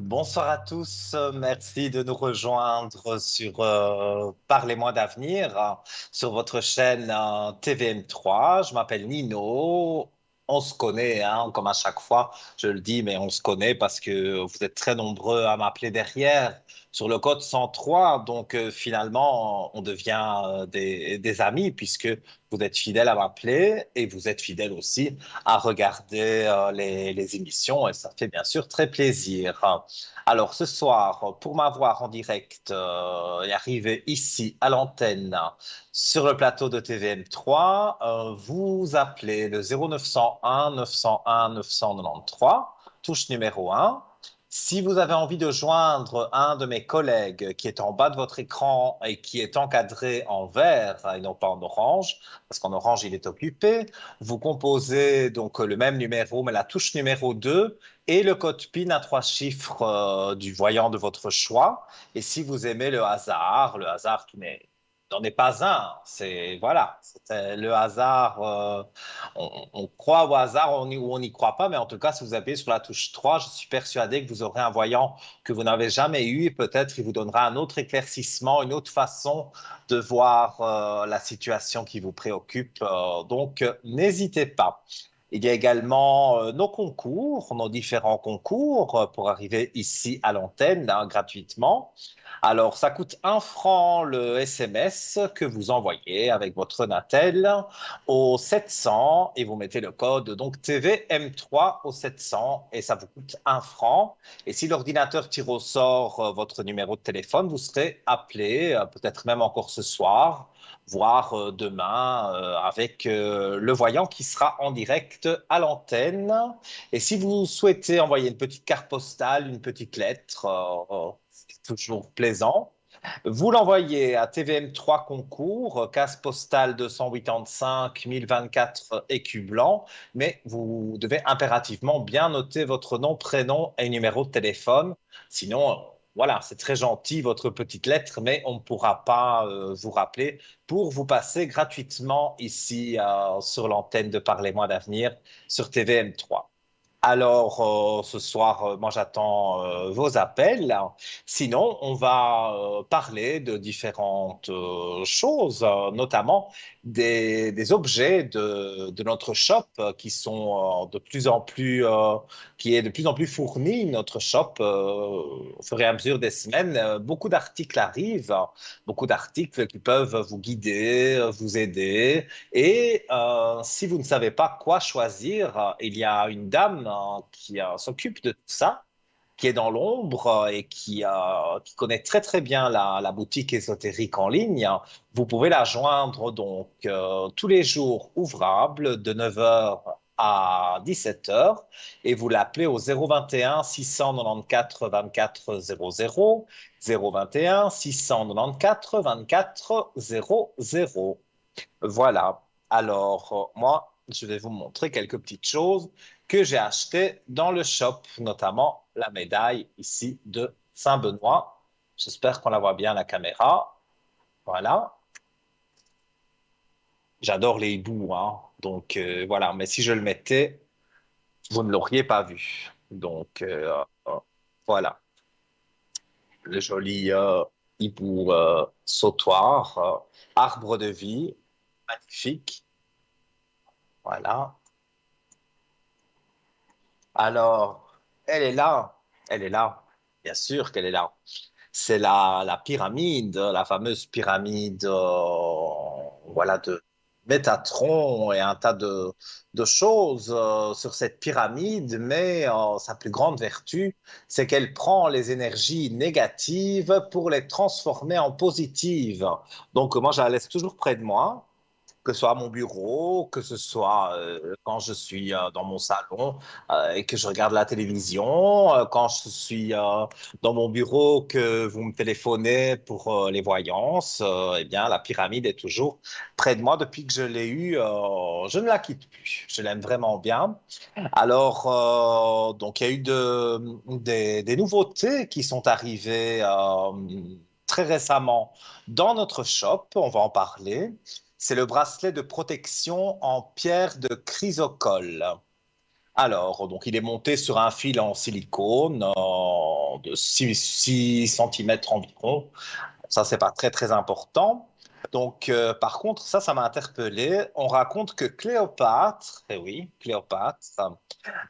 Bonsoir à tous, merci de nous rejoindre sur Parlez-moi d'avenir sur votre chaîne TVM3. Je m'appelle Nino. On se connaît, hein, comme à chaque fois, je le dis, mais on se connaît parce que vous êtes très nombreux à m'appeler derrière sur le code 103. Donc finalement, on devient des amis puisque vous êtes fidèles à m'appeler et vous êtes fidèles aussi à regarder les émissions et ça fait bien sûr très plaisir. Alors, ce soir, pour m'avoir en direct et arriver ici à l'antenne sur le plateau de TVM3, vous appelez le 0901 901 993, touche numéro 1. Si vous avez envie de joindre un de mes collègues qui est en bas de votre écran et qui est encadré en vert et non pas en orange, parce qu'en orange il est occupé, vous composez donc le même numéro, mais la touche numéro 2 et le code PIN à 3 chiffres du voyant de votre choix. Et si vous aimez le hasard qui n'en est pas un, c'est voilà, c'est le hasard. On croit au hasard ou on n'y croit pas, mais en tout cas, si vous appuyez sur la touche 3, je suis persuadé que vous aurez un voyant que vous n'avez jamais eu et peut-être il vous donnera un autre éclaircissement, une autre façon de voir la situation qui vous préoccupe. Donc, n'hésitez pas. Il y a également nos concours, nos différents concours pour arriver ici à l'antenne hein, gratuitement. Alors, ça coûte 1 franc le SMS que vous envoyez avec votre Natel au 700 et vous mettez le code donc TVM3 au 700 et ça vous coûte 1 franc. Et si l'ordinateur tire au sort votre numéro de téléphone, vous serez appelé, peut-être même encore ce soir, voire demain avec le voyant qui sera en direct à l'antenne. Et si vous souhaitez envoyer une petite carte postale, une petite lettre, c'est toujours plaisant. Vous l'envoyez à TVM3 Concours, case postale 285 1024 écu blanc, mais vous devez impérativement bien noter votre nom, prénom et numéro de téléphone. Sinon, voilà, c'est très gentil votre petite lettre, mais on ne pourra pas vous rappeler pour vous passer gratuitement ici sur l'antenne de Parlez-moi d'avenir sur TVM3. Alors, ce soir, moi, j'attends vos appels. Sinon, on va parler de différentes choses, notamment des objets de notre shop qui sont de plus en plus, qui est de plus en plus fourni. Notre shop, au fur et à mesure des semaines, beaucoup d'articles arrivent, beaucoup d'articles qui peuvent vous guider, vous aider. Et si vous ne savez pas quoi choisir, il y a une dame qui s'occupe de tout ça, qui est dans l'ombre et qui connaît très très bien la boutique ésotérique en ligne. Vous pouvez la joindre donc tous les jours ouvrables de 9 heures à 17 heures et vous l'appelez au 021 694 24 00 021 694 24 00. Voilà. Alors, moi, je vais vous montrer quelques petites choses que j'ai achetées dans le shop, notamment la médaille ici de Saint-Benoît. J'espère qu'on la voit bien à la caméra. Voilà. J'adore les hiboux, hein. Donc, voilà. Mais si je le mettais, vous ne l'auriez pas vu. Donc, voilà. Le joli hibou sautoir, arbre de vie, magnifique. Voilà. Alors, elle est là, elle est là, bien sûr qu'elle est là. C'est la pyramide, la fameuse pyramide voilà, de Métatron et un tas de choses sur cette pyramide, mais sa plus grande vertu, c'est qu'elle prend les énergies négatives pour les transformer en positives. Donc, moi, je la laisse toujours près de moi que ce soit à mon bureau, que ce soit quand je suis dans mon salon et que je regarde la télévision, quand je suis dans mon bureau, que vous me téléphonez pour les voyances, eh bien, la pyramide est toujours près de moi depuis que je l'ai eue. Je ne la quitte plus. Je l'aime vraiment bien. Alors, donc, il y a eu des nouveautés qui sont arrivées très récemment dans notre shop. On va en parler. C'est le bracelet de protection en pierre de chrysocole. Alors, donc il est monté sur un fil en silicone. de 6 centimètres environ. Ça, c'est pas très, très important. Donc, par contre, ça m'a interpellé. On raconte que Cléopâtre, eh oui, Cléopâtre,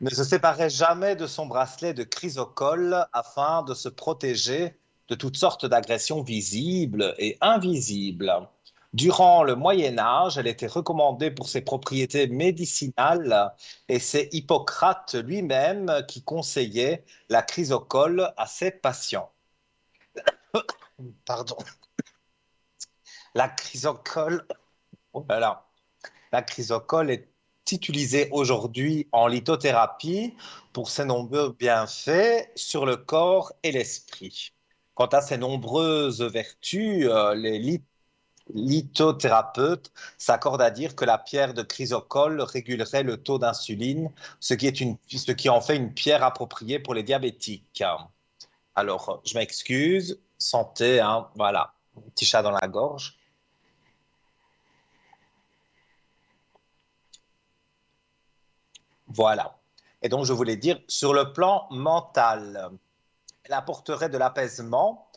ne se séparait jamais de son bracelet de chrysocole afin de se protéger de toutes sortes d'agressions visibles et invisibles. Durant le Moyen Âge, elle était recommandée pour ses propriétés médicinales et c'est Hippocrate lui-même qui conseillait la chrysocole à ses patients. Pardon. La chrysocole, oh là là. La chrysocole est utilisée aujourd'hui en lithothérapie pour ses nombreux bienfaits sur le corps et l'esprit. Quant à ses nombreuses vertus, les lithothérapeutes s'accordent à dire que la pierre de chrysocole régulerait le taux d'insuline, ce qui en fait une pierre appropriée pour les diabétiques. Alors, je m'excuse, santé, hein, voilà, un petit chat dans la gorge. Voilà. Et donc, je voulais dire, sur le plan mental, elle apporterait de l'apaisement,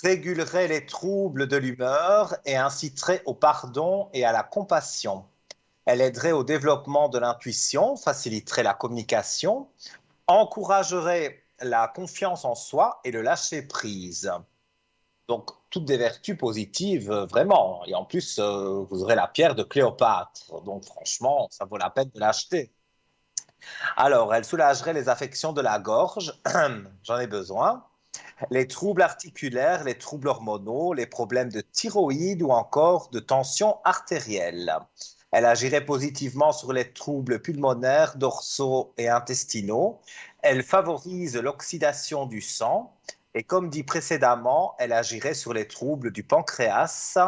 régulerait les troubles de l'humeur et inciterait au pardon et à la compassion. Elle aiderait au développement de l'intuition, faciliterait la communication, encouragerait la confiance en soi et le lâcher-prise. Donc, toutes des vertus positives, vraiment. Et en plus, vous aurez la pierre de Cléopâtre. Donc, franchement, ça vaut la peine de l'acheter. Alors, elle soulagerait les affections de la gorge, j'en ai besoin, les troubles articulaires, les troubles hormonaux, les problèmes de thyroïde ou encore de tension artérielle. Elle agirait positivement sur les troubles pulmonaires, dorsaux et intestinaux. Elle favorise l'oxydation du sang. Et comme dit précédemment, elle agirait sur les troubles du pancréas,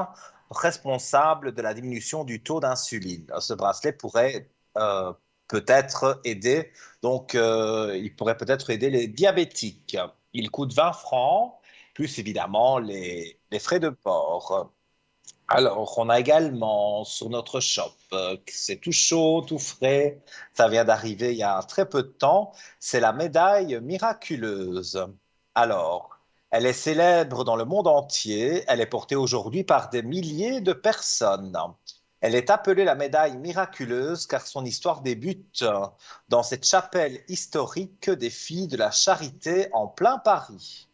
responsable de la diminution du taux d'insuline. Ce bracelet pourrait peut-être aider, donc il pourrait peut-être aider les diabétiques. Il coûte 20 francs, plus évidemment les frais de port. Alors, on a également sur notre shop, c'est tout chaud, tout frais, ça vient d'arriver il y a très peu de temps, c'est la médaille miraculeuse. Alors, elle est célèbre dans le monde entier, elle est portée aujourd'hui par des milliers de personnes. Elle est appelée la médaille miraculeuse car son histoire débute dans cette chapelle historique des Filles de la Charité en plein Paris.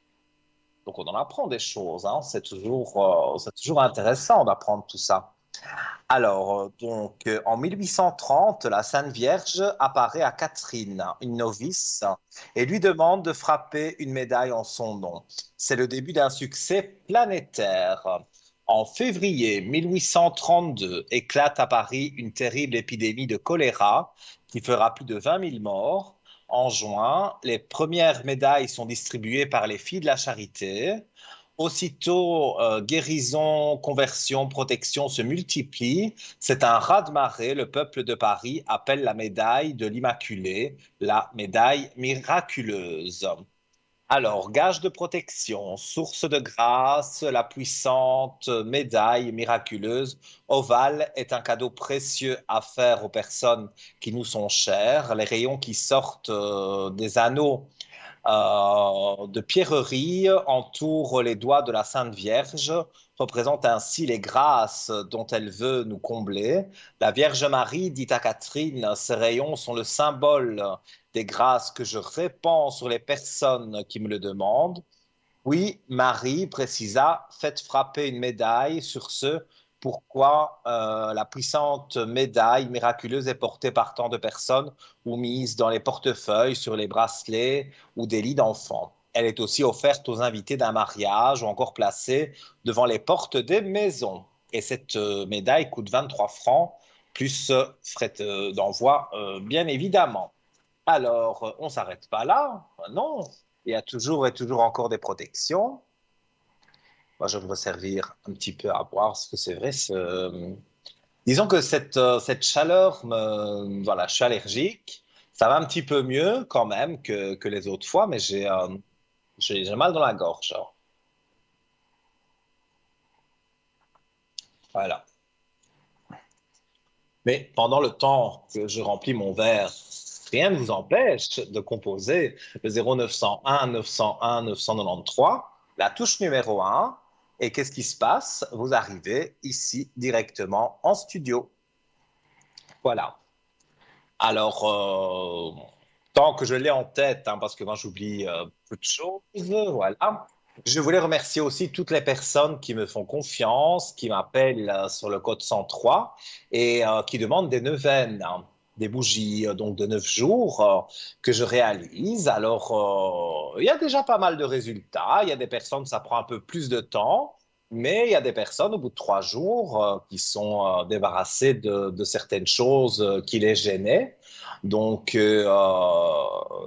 Donc on en apprend des choses, hein. C'est toujours intéressant d'apprendre tout ça. Alors, en 1830, la Sainte Vierge apparaît à Catherine, une novice, et lui demande de frapper une médaille en son nom. C'est le début d'un succès planétaire. En février 1832, éclate à Paris une terrible épidémie de choléra qui fera plus de 20 000 morts. En juin, les premières médailles sont distribuées par les Filles de la Charité. Aussitôt, guérison, conversion, protection se multiplient. C'est un raz-de-marée. Le peuple de Paris appelle la médaille de l'Immaculée la médaille miraculeuse. Alors, gage de protection, source de grâce, la puissante médaille miraculeuse ovale est un cadeau précieux à faire aux personnes qui nous sont chères. Les rayons qui sortent des anneaux de pierreries entourent les doigts de la Sainte Vierge, représentent ainsi les grâces dont elle veut nous combler. La Vierge Marie dit à Catherine, ces rayons sont le symbole des grâces que je répands sur les personnes qui me le demandent. Oui, Marie précisa, faites frapper une médaille sur ce pourquoi la puissante médaille miraculeuse est portée par tant de personnes ou mise dans les portefeuilles, sur les bracelets ou des lits d'enfants. Elle est aussi offerte aux invités d'un mariage ou encore placée devant les portes des maisons. Et cette médaille coûte 23 francs, plus frais d'envoi, bien évidemment. Alors, on ne s'arrête pas là, non. Il y a toujours et toujours encore des protections. Moi, je vais me servir un petit peu à boire, parce que c'est vrai, disons que cette chaleur, voilà, je suis allergique. Ça va un petit peu mieux quand même que les autres fois, mais j'ai mal dans la gorge. Voilà. Mais pendant le temps que je remplis mon verre Rien ne vous empêche de composer le 0901 901 993, la touche numéro un. Et qu'est-ce qui se passe? Vous arrivez ici directement en studio. Voilà. Alors, tant que je l'ai en tête, hein, parce que moi j'oublie peu de choses, voilà. Je voulais remercier aussi toutes les personnes qui me font confiance, qui m'appellent sur le code 103 et qui demandent des neuvaines, hein, des bougies donc de 9 jours que je réalise. Alors, il y a déjà pas mal de résultats. Il y a des personnes, ça prend un peu plus de temps. Mais il y a des personnes, au bout de 3 jours, qui sont débarrassées de certaines choses qui les gênaient. Donc,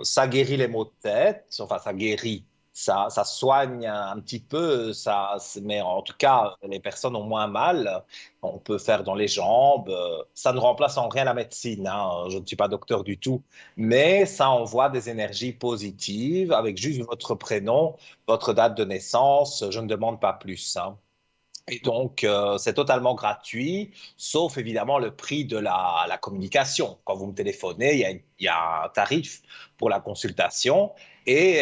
ça guérit les maux de tête, enfin, ça guérit, ça soigne un petit peu, mais en tout cas, les personnes ont moins mal. On peut faire dans les jambes. Ça ne remplace en rien la médecine, hein. Je ne suis pas docteur du tout, mais ça envoie des énergies positives avec juste votre prénom, votre date de naissance. Je ne demande pas plus, hein. Et donc, c'est totalement gratuit, sauf évidemment le prix de la communication. Quand vous me téléphonez, il y a un tarif pour la consultation. Et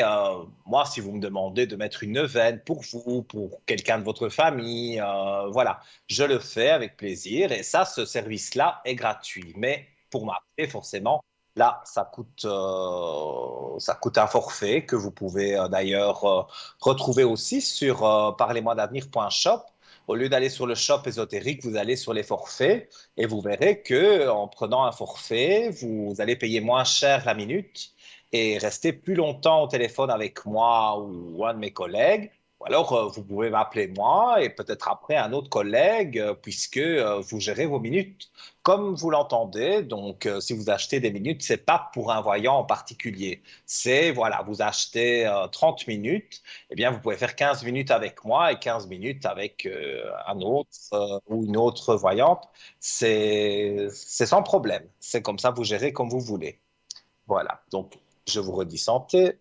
moi, si vous me demandez de mettre une neuvaine pour vous, pour quelqu'un de votre famille, voilà, je le fais avec plaisir. Et ça, ce service-là est gratuit. Mais pour m'appeler, forcément, là, ça coûte un forfait que vous pouvez d'ailleurs retrouver aussi sur parlez-moi-d'avenir.shop. Au lieu d'aller sur le shop ésotérique, vous allez sur les forfaits et vous verrez que en prenant un forfait, vous allez payer moins cher la minute et rester plus longtemps au téléphone avec moi ou un de mes collègues. Ou alors, vous pouvez m'appeler moi et peut-être après un autre collègue, puisque vous gérez vos minutes comme vous l'entendez. Donc, si vous achetez des minutes, c'est pas pour un voyant en particulier. C'est, voilà, vous achetez 30 minutes, eh bien, vous pouvez faire 15 minutes avec moi et 15 minutes avec un autre ou une autre voyante. C'est sans problème. C'est comme ça, vous gérez comme vous voulez. Voilà. Donc, je vous redis santé.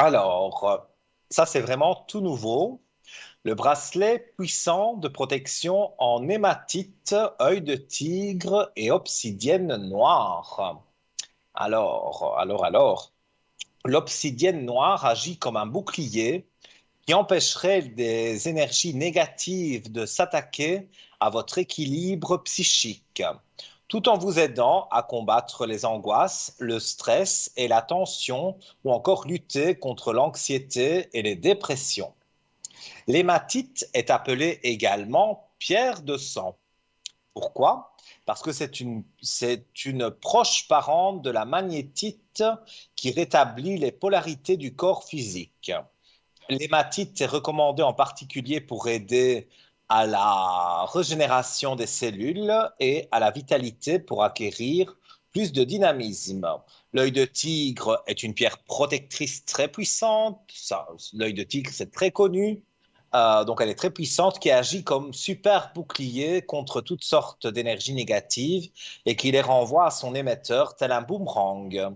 Alors, ça, c'est vraiment tout nouveau. Le bracelet puissant de protection en hématite, œil de tigre et obsidienne noire. Alors, l'obsidienne noire agit comme un bouclier qui empêcherait des énergies négatives de s'attaquer à votre équilibre psychique, tout en vous aidant à combattre les angoisses, le stress et la tension, ou encore lutter contre l'anxiété et les dépressions. L'hématite est appelée également pierre de sang. Pourquoi? Parce que c'est une proche parente de la magnétite qui rétablit les polarités du corps physique. L'hématite est recommandée en particulier pour aider à la régénération des cellules et à la vitalité pour acquérir plus de dynamisme. L'œil de tigre est une pierre protectrice très puissante. L'œil de tigre, c'est très connu. Donc, elle est très puissante, qui agit comme super bouclier contre toutes sortes d'énergies négatives et qui les renvoie à son émetteur tel un boomerang.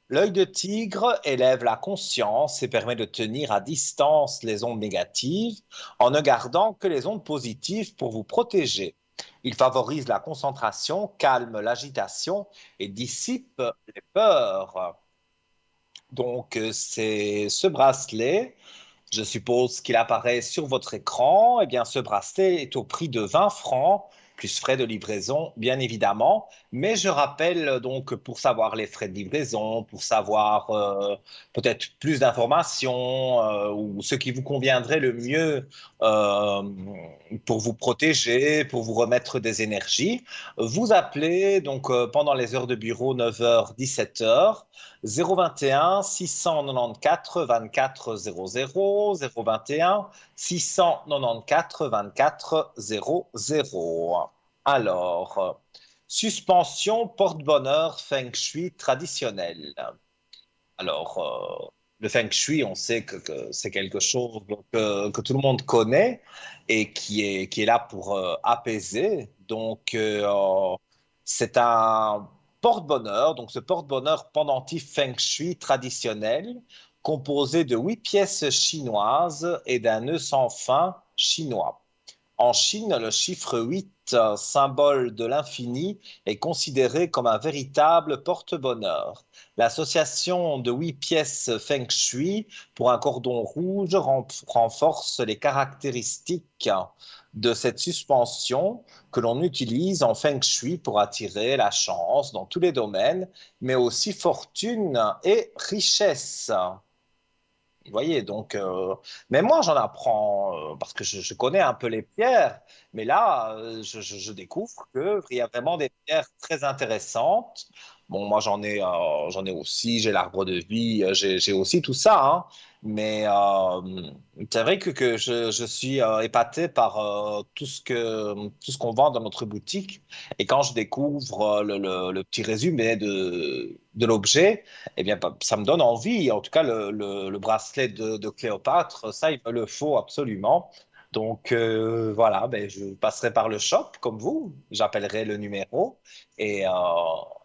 L'œil de tigre élève la conscience et permet de tenir à distance les ondes négatives en ne gardant que les ondes positives pour vous protéger. Il favorise la concentration, calme l'agitation et dissipe les peurs. Donc, c'est ce bracelet, je suppose qu'il apparaît sur votre écran. Eh bien, ce bracelet est au prix de 20 francs, plus frais de livraison, bien évidemment. Mais je rappelle donc, pour savoir les frais de livraison, pour savoir peut-être plus d'informations ou ce qui vous conviendrait le mieux euh, pour vous protéger, pour vous remettre des énergies, vous appelez donc pendant les heures de bureau 9h, 17h. 021 694 24 00 021 694 24 00. Alors, suspension porte-bonheur feng shui traditionnel. Alors, le feng shui, on sait que c'est quelque chose que tout le monde connaît et qui est là pour apaiser. Donc, c'est un porte-bonheur. Donc, ce porte-bonheur pendentif feng shui traditionnel, composé de 8 pièces chinoises et d'un nœud sans fin chinois. En Chine, le chiffre 8, symbole de l'infini, est considéré comme un véritable porte-bonheur. L'association de 8 pièces Feng Shui pour un cordon rouge renforce les caractéristiques de cette suspension que l'on utilise en Feng Shui pour attirer la chance dans tous les domaines, mais aussi fortune et richesse. Vous voyez, donc, mais moi j'en apprends parce que je connais un peu les pierres, mais là je découvre qu'il y a vraiment des pierres très intéressantes. Bon, moi j'en ai aussi, j'ai l'arbre de vie, j'ai aussi tout ça, hein. Mais c'est vrai que je suis épaté par tout ce qu'on vend dans notre boutique. Et quand je découvre le petit résumé de l'objet, eh bien, ça me donne envie. En tout cas, le bracelet de Cléopâtre, ça, il me le faut absolument. Donc, voilà, ben, je passerai par le shop comme vous, j'appellerai le numéro et, euh,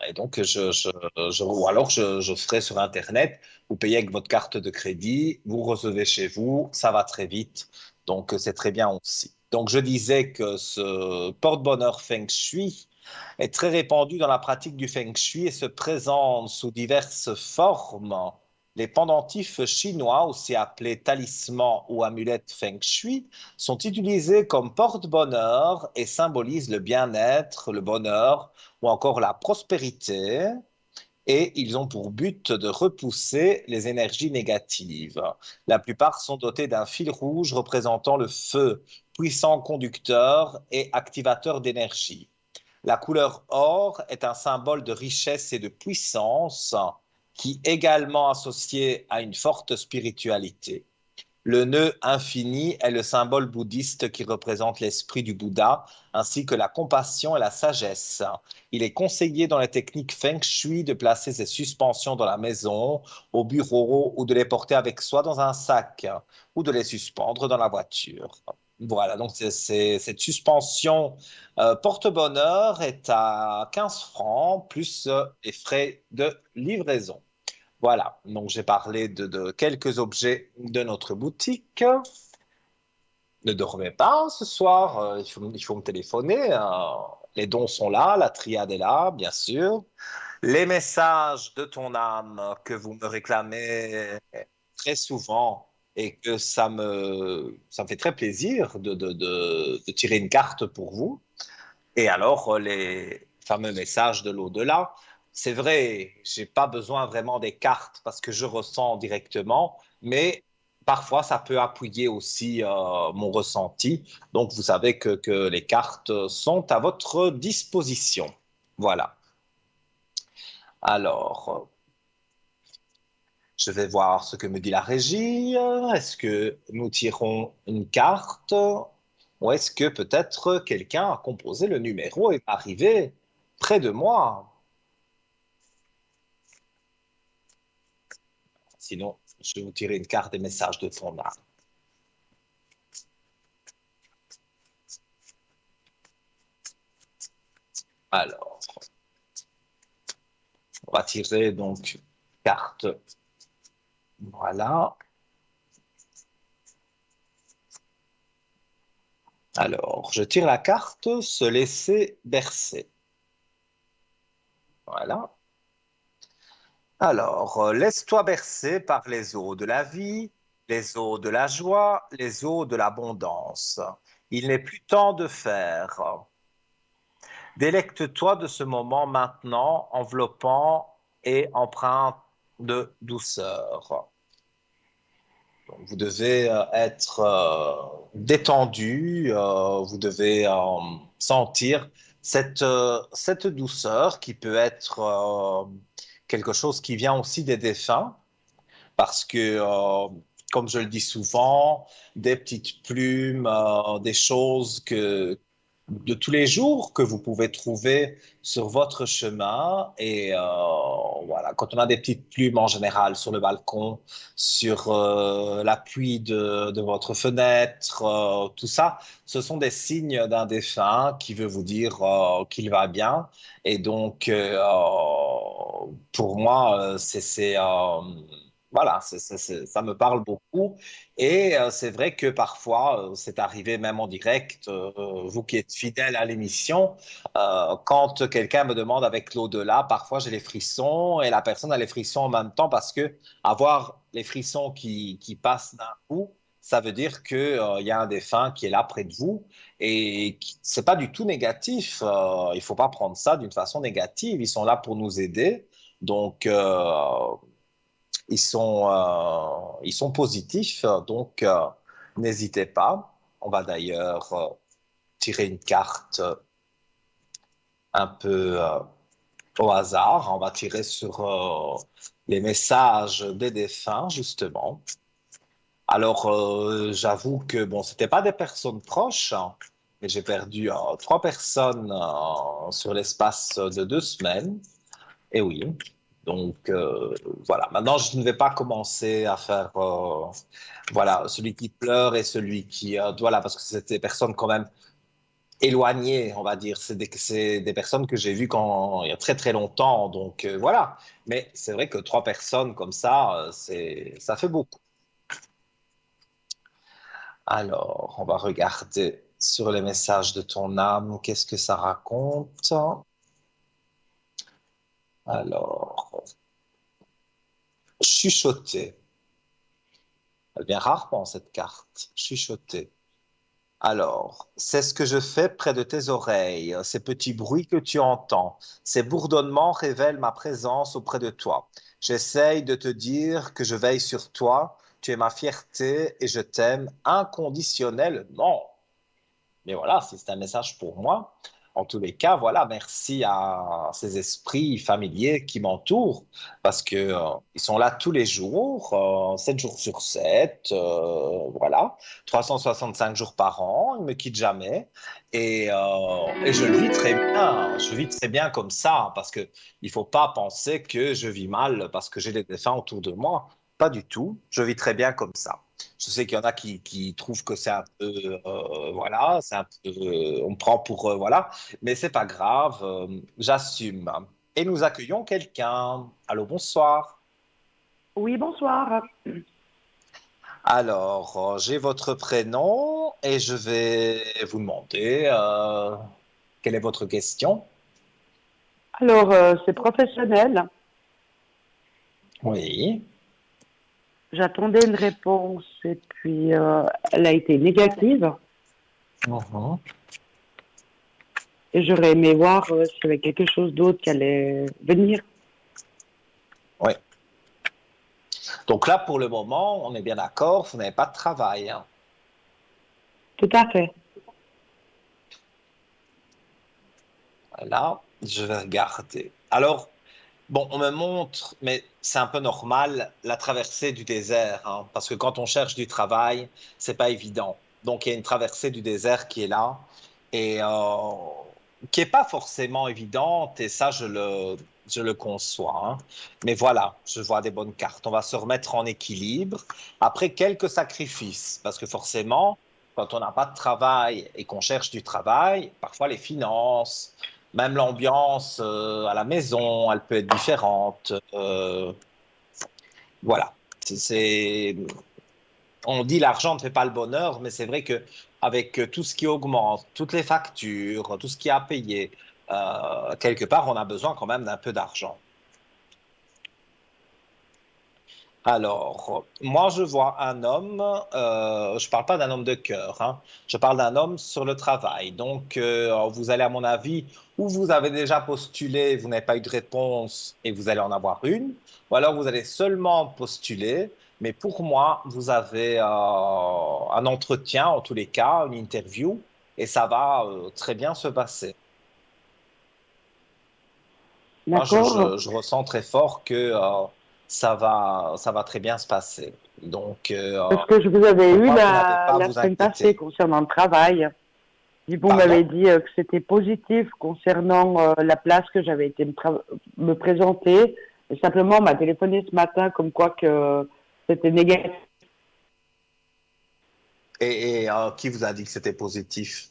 et donc, ou alors je ferai sur Internet, vous payez avec votre carte de crédit, vous recevez chez vous, ça va très vite. Donc, c'est très bien aussi. Donc, je disais que ce porte-bonheur Feng Shui, est très répandu dans la pratique du feng shui et se présente sous diverses formes. Les pendentifs chinois, aussi appelés talismans ou amulettes feng shui, sont utilisés comme porte-bonheur et symbolisent le bien-être, le bonheur ou encore la prospérité. Et ils ont pour but de repousser les énergies négatives. La plupart sont dotés d'un fil rouge représentant le feu, puissant conducteur et activateur d'énergie. La couleur or est un symbole de richesse et de puissance qui est également associé à une forte spiritualité. Le nœud infini est le symbole bouddhiste qui représente l'esprit du Bouddha, ainsi que la compassion et la sagesse. Il est conseillé dans les techniques Feng Shui de placer ces suspensions dans la maison, au bureau ou de les porter avec soi dans un sac ou de les suspendre dans la voiture. Voilà, donc cette suspension porte-bonheur est à 15 francs plus les frais de livraison. Voilà, donc j'ai parlé de quelques objets de notre boutique. Ne dormez pas ce soir, il faut me téléphoner. Les dons sont là, la triade est là, bien sûr. Les messages de ton âme que vous me réclamez très souvent et que ça me fait très plaisir de tirer une carte pour vous. Et alors, les fameux messages de l'au-delà, c'est vrai, j'ai pas besoin vraiment des cartes parce que je ressens directement, mais parfois ça peut appuyer aussi mon ressenti. Donc, vous savez que les cartes sont à votre disposition. Voilà. Alors, je vais voir ce que me dit la régie. Est-ce que nous tirons une carte ou est-ce que peut-être quelqu'un a composé le numéro et est arrivé près de moi? Sinon, je vais vous tirer une carte des messages de ton âme. Alors, on va tirer donc carte. Voilà. Alors, je tire la carte, se laisser bercer. Voilà. Alors, laisse-toi bercer par les eaux de la vie, les eaux de la joie, les eaux de l'abondance. Il n'est plus temps de faire. Délecte-toi de ce moment maintenant, enveloppant et empreint de douceur. Donc, vous devez être détendu, vous devez sentir cette douceur qui peut être quelque chose qui vient aussi des défunts, parce que, comme je le dis souvent, des petites plumes, des choses de tous les jours que vous pouvez trouver sur votre chemin. Et voilà, quand on a des petites plumes en général sur le balcon, sur l'appui de votre fenêtre, tout ça, ce sont des signes d'un défunt qui veut vous dire qu'il va bien. Et donc, pour moi, Voilà, ça me parle beaucoup. Et c'est vrai que parfois, c'est arrivé même en direct, vous qui êtes fidèle à l'émission, quand quelqu'un me demande avec l'au-delà, parfois j'ai les frissons et la personne a les frissons en même temps parce que avoir les frissons qui passent d'un coup, ça veut dire que, il y a un défunt qui est là près de vous et c'est pas du tout négatif. Il faut pas prendre ça d'une façon négative. Ils sont là pour nous aider. Donc, ils sont positifs, donc n'hésitez pas. On va d'ailleurs tirer une carte un peu au hasard. On va tirer sur les messages des défunts, justement. Alors, j'avoue que bon, c'était pas des personnes proches, hein, mais j'ai perdu trois personnes sur l'espace de 2 semaines. Et oui. Donc voilà. Maintenant, je ne vais pas commencer à faire voilà celui qui pleure et celui qui voilà parce que c'est des personnes quand même éloignées, on va dire. C'est des personnes que j'ai vues quand il y a très très longtemps. Donc voilà. Mais c'est vrai que trois personnes comme ça, ça fait beaucoup. Alors, on va regarder sur les messages de ton âme. Qu'est-ce que ça raconte? Alors, chuchoter. Elle vient rarement, cette carte. Chuchoter. Alors, c'est ce que je fais près de tes oreilles, ces petits bruits que tu entends. Ces bourdonnements révèlent ma présence auprès de toi. J'essaye de te dire que je veille sur toi. Tu es ma fierté et je t'aime inconditionnellement. Mais voilà, c'est un message pour moi. En tous les cas, voilà, merci à ces esprits familiers qui m'entourent parce que ils sont là tous les jours, 7 jours sur 7, voilà, 365 jours par an, ils me quittent jamais et je le vis très bien. Je vis très bien comme ça parce que il faut pas penser que je vis mal parce que j'ai des défunts autour de moi. Pas du tout. Je vis très bien comme ça. Je sais qu'il y en a qui trouvent que c'est un peu, voilà, c'est un peu, on me prend pour, voilà, mais c'est pas grave, j'assume. Et nous accueillons quelqu'un. Allô, bonsoir. Oui, bonsoir. Alors, j'ai votre prénom et je vais vous demander quelle est votre question. Alors, c'est professionnel. Oui. J'attendais une réponse et puis elle a été négative. Mhm. Et j'aurais aimé voir s'il y avait quelque chose d'autre qui allait venir. Oui. Donc là, pour le moment, on est bien d'accord, vous n'avez pas de travail, hein. Tout à fait. Là, je vais regarder. Alors, bon, on me montre, mais c'est un peu normal, la traversée du désert, hein, parce que quand on cherche du travail, c'est pas évident. Donc, il y a une traversée du désert qui est là et qui est pas forcément évidente, et ça, je le conçois, hein. Mais voilà, je vois des bonnes cartes. On va se remettre en équilibre après quelques sacrifices, parce que forcément, quand on n'a pas de travail et qu'on cherche du travail, parfois les finances, même l'ambiance à la maison, elle peut être différente. Voilà. On dit l'argent ne fait pas le bonheur, mais c'est vrai que avec tout ce qui augmente, toutes les factures, tout ce qui a à payer, quelque part, on a besoin quand même d'un peu d'argent. Alors, moi, je vois un homme, je parle pas d'un homme de cœur, hein, je parle d'un homme sur le travail. Donc, vous allez, à mon avis, ou vous avez déjà postulé, vous n'avez pas eu de réponse et vous allez en avoir une, ou alors vous allez seulement postuler, mais pour moi, vous avez un entretien, en tous les cas, une interview, et ça va très bien se passer. Moi, D'accord. je ressens très fort que ça va très bien se passer. Donc, Parce que je vous avais pour eu moi, vous n'avez pas à la vous semaine passée inquiéter. concernant le travail. Et vous m'avez Pardon? dit que c'était positif concernant la place que j'avais été me présenter. Et simplement, on m'a téléphoné ce matin comme quoi que c'était négatif. Et qui vous a dit que c'était positif?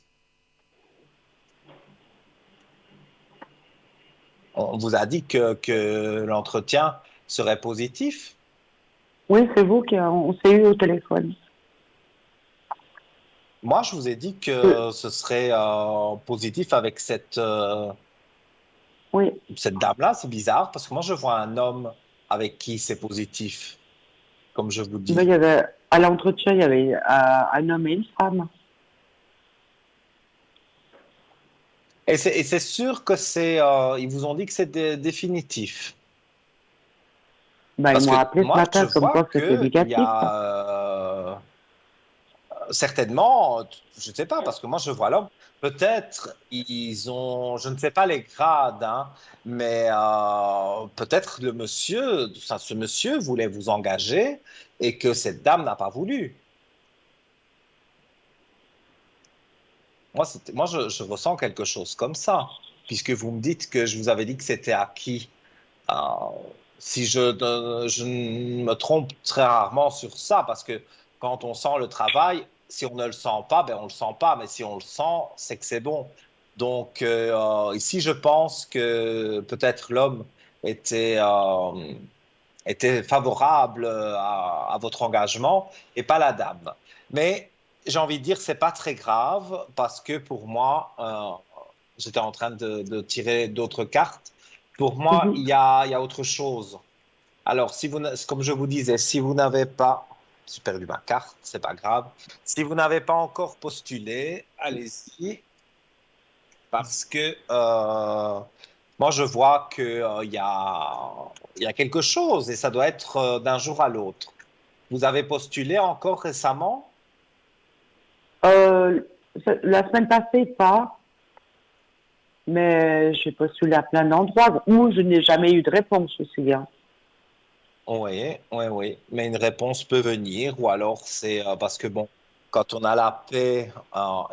On vous a dit que l'entretien serait positif? Oui, c'est vous qui on s'est eu au téléphone. Moi, je vous ai dit Euh, que ce serait positif avec oui, cette dame-là. C'est bizarre parce que moi, je vois un homme avec qui c'est positif, comme je vous ben, il dis. y avait, à l'entretien, il y avait un homme et une femme. Et c'est sûr que ils vous ont dit que c'est définitif. Ben, ils Parce m'ont que appelé ce moi, je matin comme vois quoi c'était qu'il y négatif. a certainement, je ne sais pas, parce que moi, je vois l'homme. Peut-être ils ont, je ne sais pas les grades, hein, mais peut-être ce monsieur voulait vous engager et que cette dame n'a pas voulu. Moi, je ressens quelque chose comme ça, puisque vous me dites que je vous avais dit que c'était acquis. Euh, si je ne me trompe très rarement sur ça, parce que quand on sent le travail, si on ne le sent pas, ben on le sent pas, mais si on le sent, c'est que c'est bon. Donc ici, je pense que peut-être l'homme était, était favorable à votre engagement et pas la dame. Mais j'ai envie de dire, c'est pas très grave parce que pour moi, j'étais en train de tirer d'autres cartes. Pour moi, Mhm. il y a autre chose. Alors, si vous, comme je vous disais, si vous n'avez pas, j'ai perdu ma carte, c'est pas grave. Si vous n'avez pas encore postulé, allez-y parce que moi, je vois que il y a quelque chose et ça doit être d'un jour à l'autre. Vous avez postulé encore récemment? Euh, la semaine passée, pas, mais j'ai postulé à plein d'endroits où je n'ai jamais eu de réponse aussi bien. Oui, oui, oui. Mais une réponse peut venir, ou alors c'est parce que bon, quand on a la paix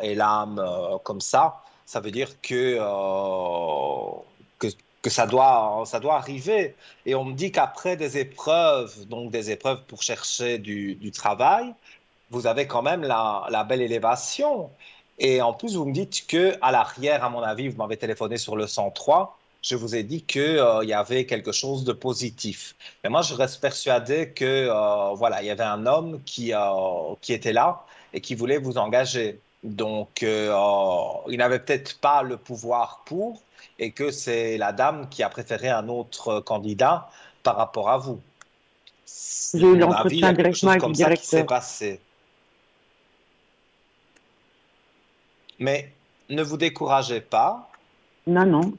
et l'âme comme ça veut dire que, que ça doit arriver. Et on me dit qu'après des épreuves, donc des épreuves pour chercher du travail, vous avez quand même la belle élévation. Et en plus, vous me dites que à l'arrière, à mon avis, vous m'avez téléphoné sur le 103. Je vous ai dit que, il y avait quelque chose de positif. Mais moi, je reste persuadé que voilà, il y avait un homme qui était là et qui voulait vous engager. Donc, il n'avait peut-être pas le pouvoir pour, et que c'est la dame qui a préféré un autre candidat par rapport à vous. J'ai C'est eu mon avis, il y l'entretien a quelque directement chose avec le comme ça qui s'est directeur. passé. Mais ne vous découragez pas, Non, non.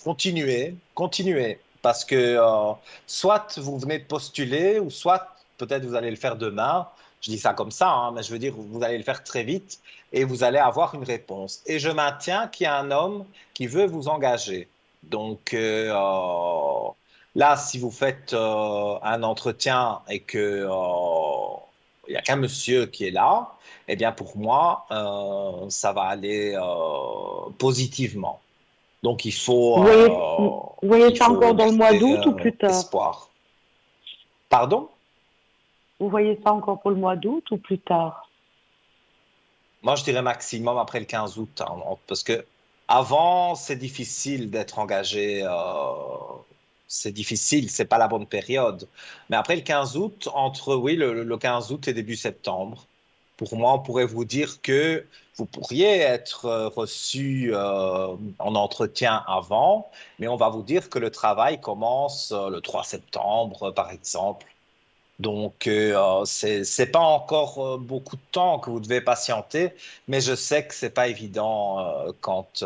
continuez, continuez, parce que soit vous venez de postuler, ou soit peut-être vous allez le faire demain. Je dis ça comme ça, hein, mais je veux dire, vous allez le faire très vite et vous allez avoir une réponse. Et je maintiens qu'il y a un homme qui veut vous engager. Donc là, si vous faites un entretien et que il y a qu'un monsieur qui est là, eh bien pour moi, ça va aller positivement. Donc Vous voyez il ça encore faut dans le mois garder d'août ou plus tard? espoir. Pardon? Vous voyez ça encore pour le mois d'août ou plus tard? Moi, je dirais maximum après le 15 août, hein, parce que avant, c'est difficile d'être engagé. C'est difficile, c'est pas la bonne période. Mais après le 15 août, entre oui, le 15 août et début septembre, pour moi, on pourrait vous dire que vous pourriez être reçu en entretien avant, mais on va vous dire que le travail commence le 3 septembre, par exemple. Donc, c'est pas encore beaucoup de temps que vous devez patienter, mais je sais que c'est pas évident quand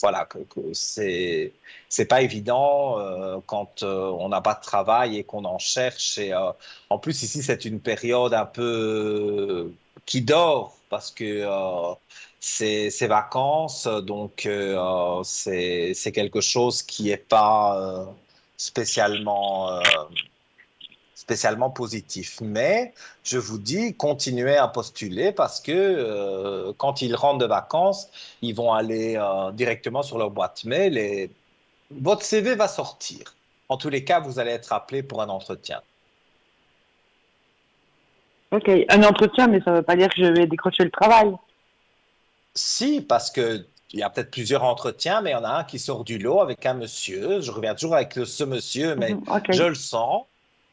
voilà que c'est pas évident quand on n'a pas de travail et qu'on en cherche. Et en plus ici c'est une période un peu qui dort parce que c'est vacances, donc c'est quelque chose qui est pas spécialement spécialement positif. Mais je vous dis, continuez à postuler parce que quand ils rentrent de vacances, ils vont aller directement sur leur boîte mail et votre CV va sortir. En tous les cas, vous allez être appelé pour un entretien. Ok, un entretien, mais ça ne veut pas dire que je vais décrocher le travail. Si, parce que il y a peut-être plusieurs entretiens, mais il y en a un qui sort du lot avec un monsieur. Je reviens toujours avec ce monsieur, mais Ok. je le sens.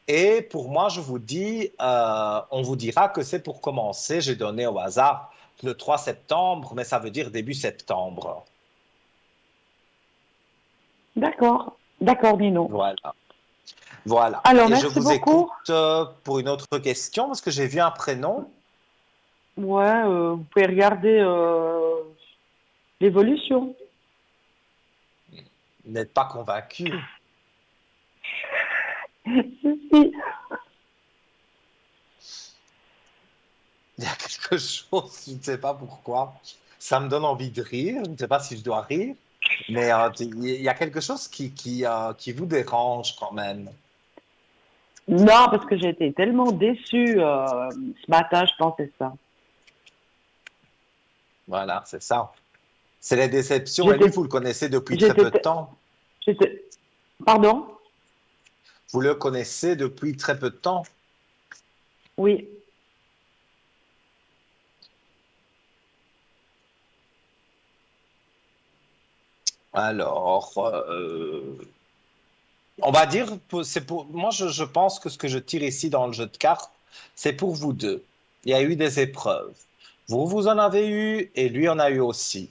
Et pour moi, je vous dis, on vous dira que c'est pour commencer. J'ai donné au hasard le 3 septembre, mais ça veut dire début septembre. D'accord. D'accord, Nino. Voilà. Voilà. Alors, Et je merci vous écoute beaucoup. pour une autre question, parce que j'ai vu un prénom. Ouais, vous pouvez regarder l'évolution. Vous n'êtes pas convaincu. Si, si. Il y a quelque chose, je ne sais pas pourquoi. Ça me donne envie de rire. Je ne sais pas si je dois rire, mais il y a quelque chose qui vous dérange quand même. Non, parce que j'ai été tellement déçue ce matin, je pensais ça. Voilà, c'est ça. C'est les déceptions. Et lui, J'étais, vous le connaissez depuis très j'étais, peu de temps. j'étais, pardon? Vous le connaissez depuis très peu de temps. Oui. Alors, on va dire, moi, je pense que ce que je tire ici dans le jeu de cartes, c'est pour vous deux. Il y a eu des épreuves. Vous en avez eu et lui en a eu aussi.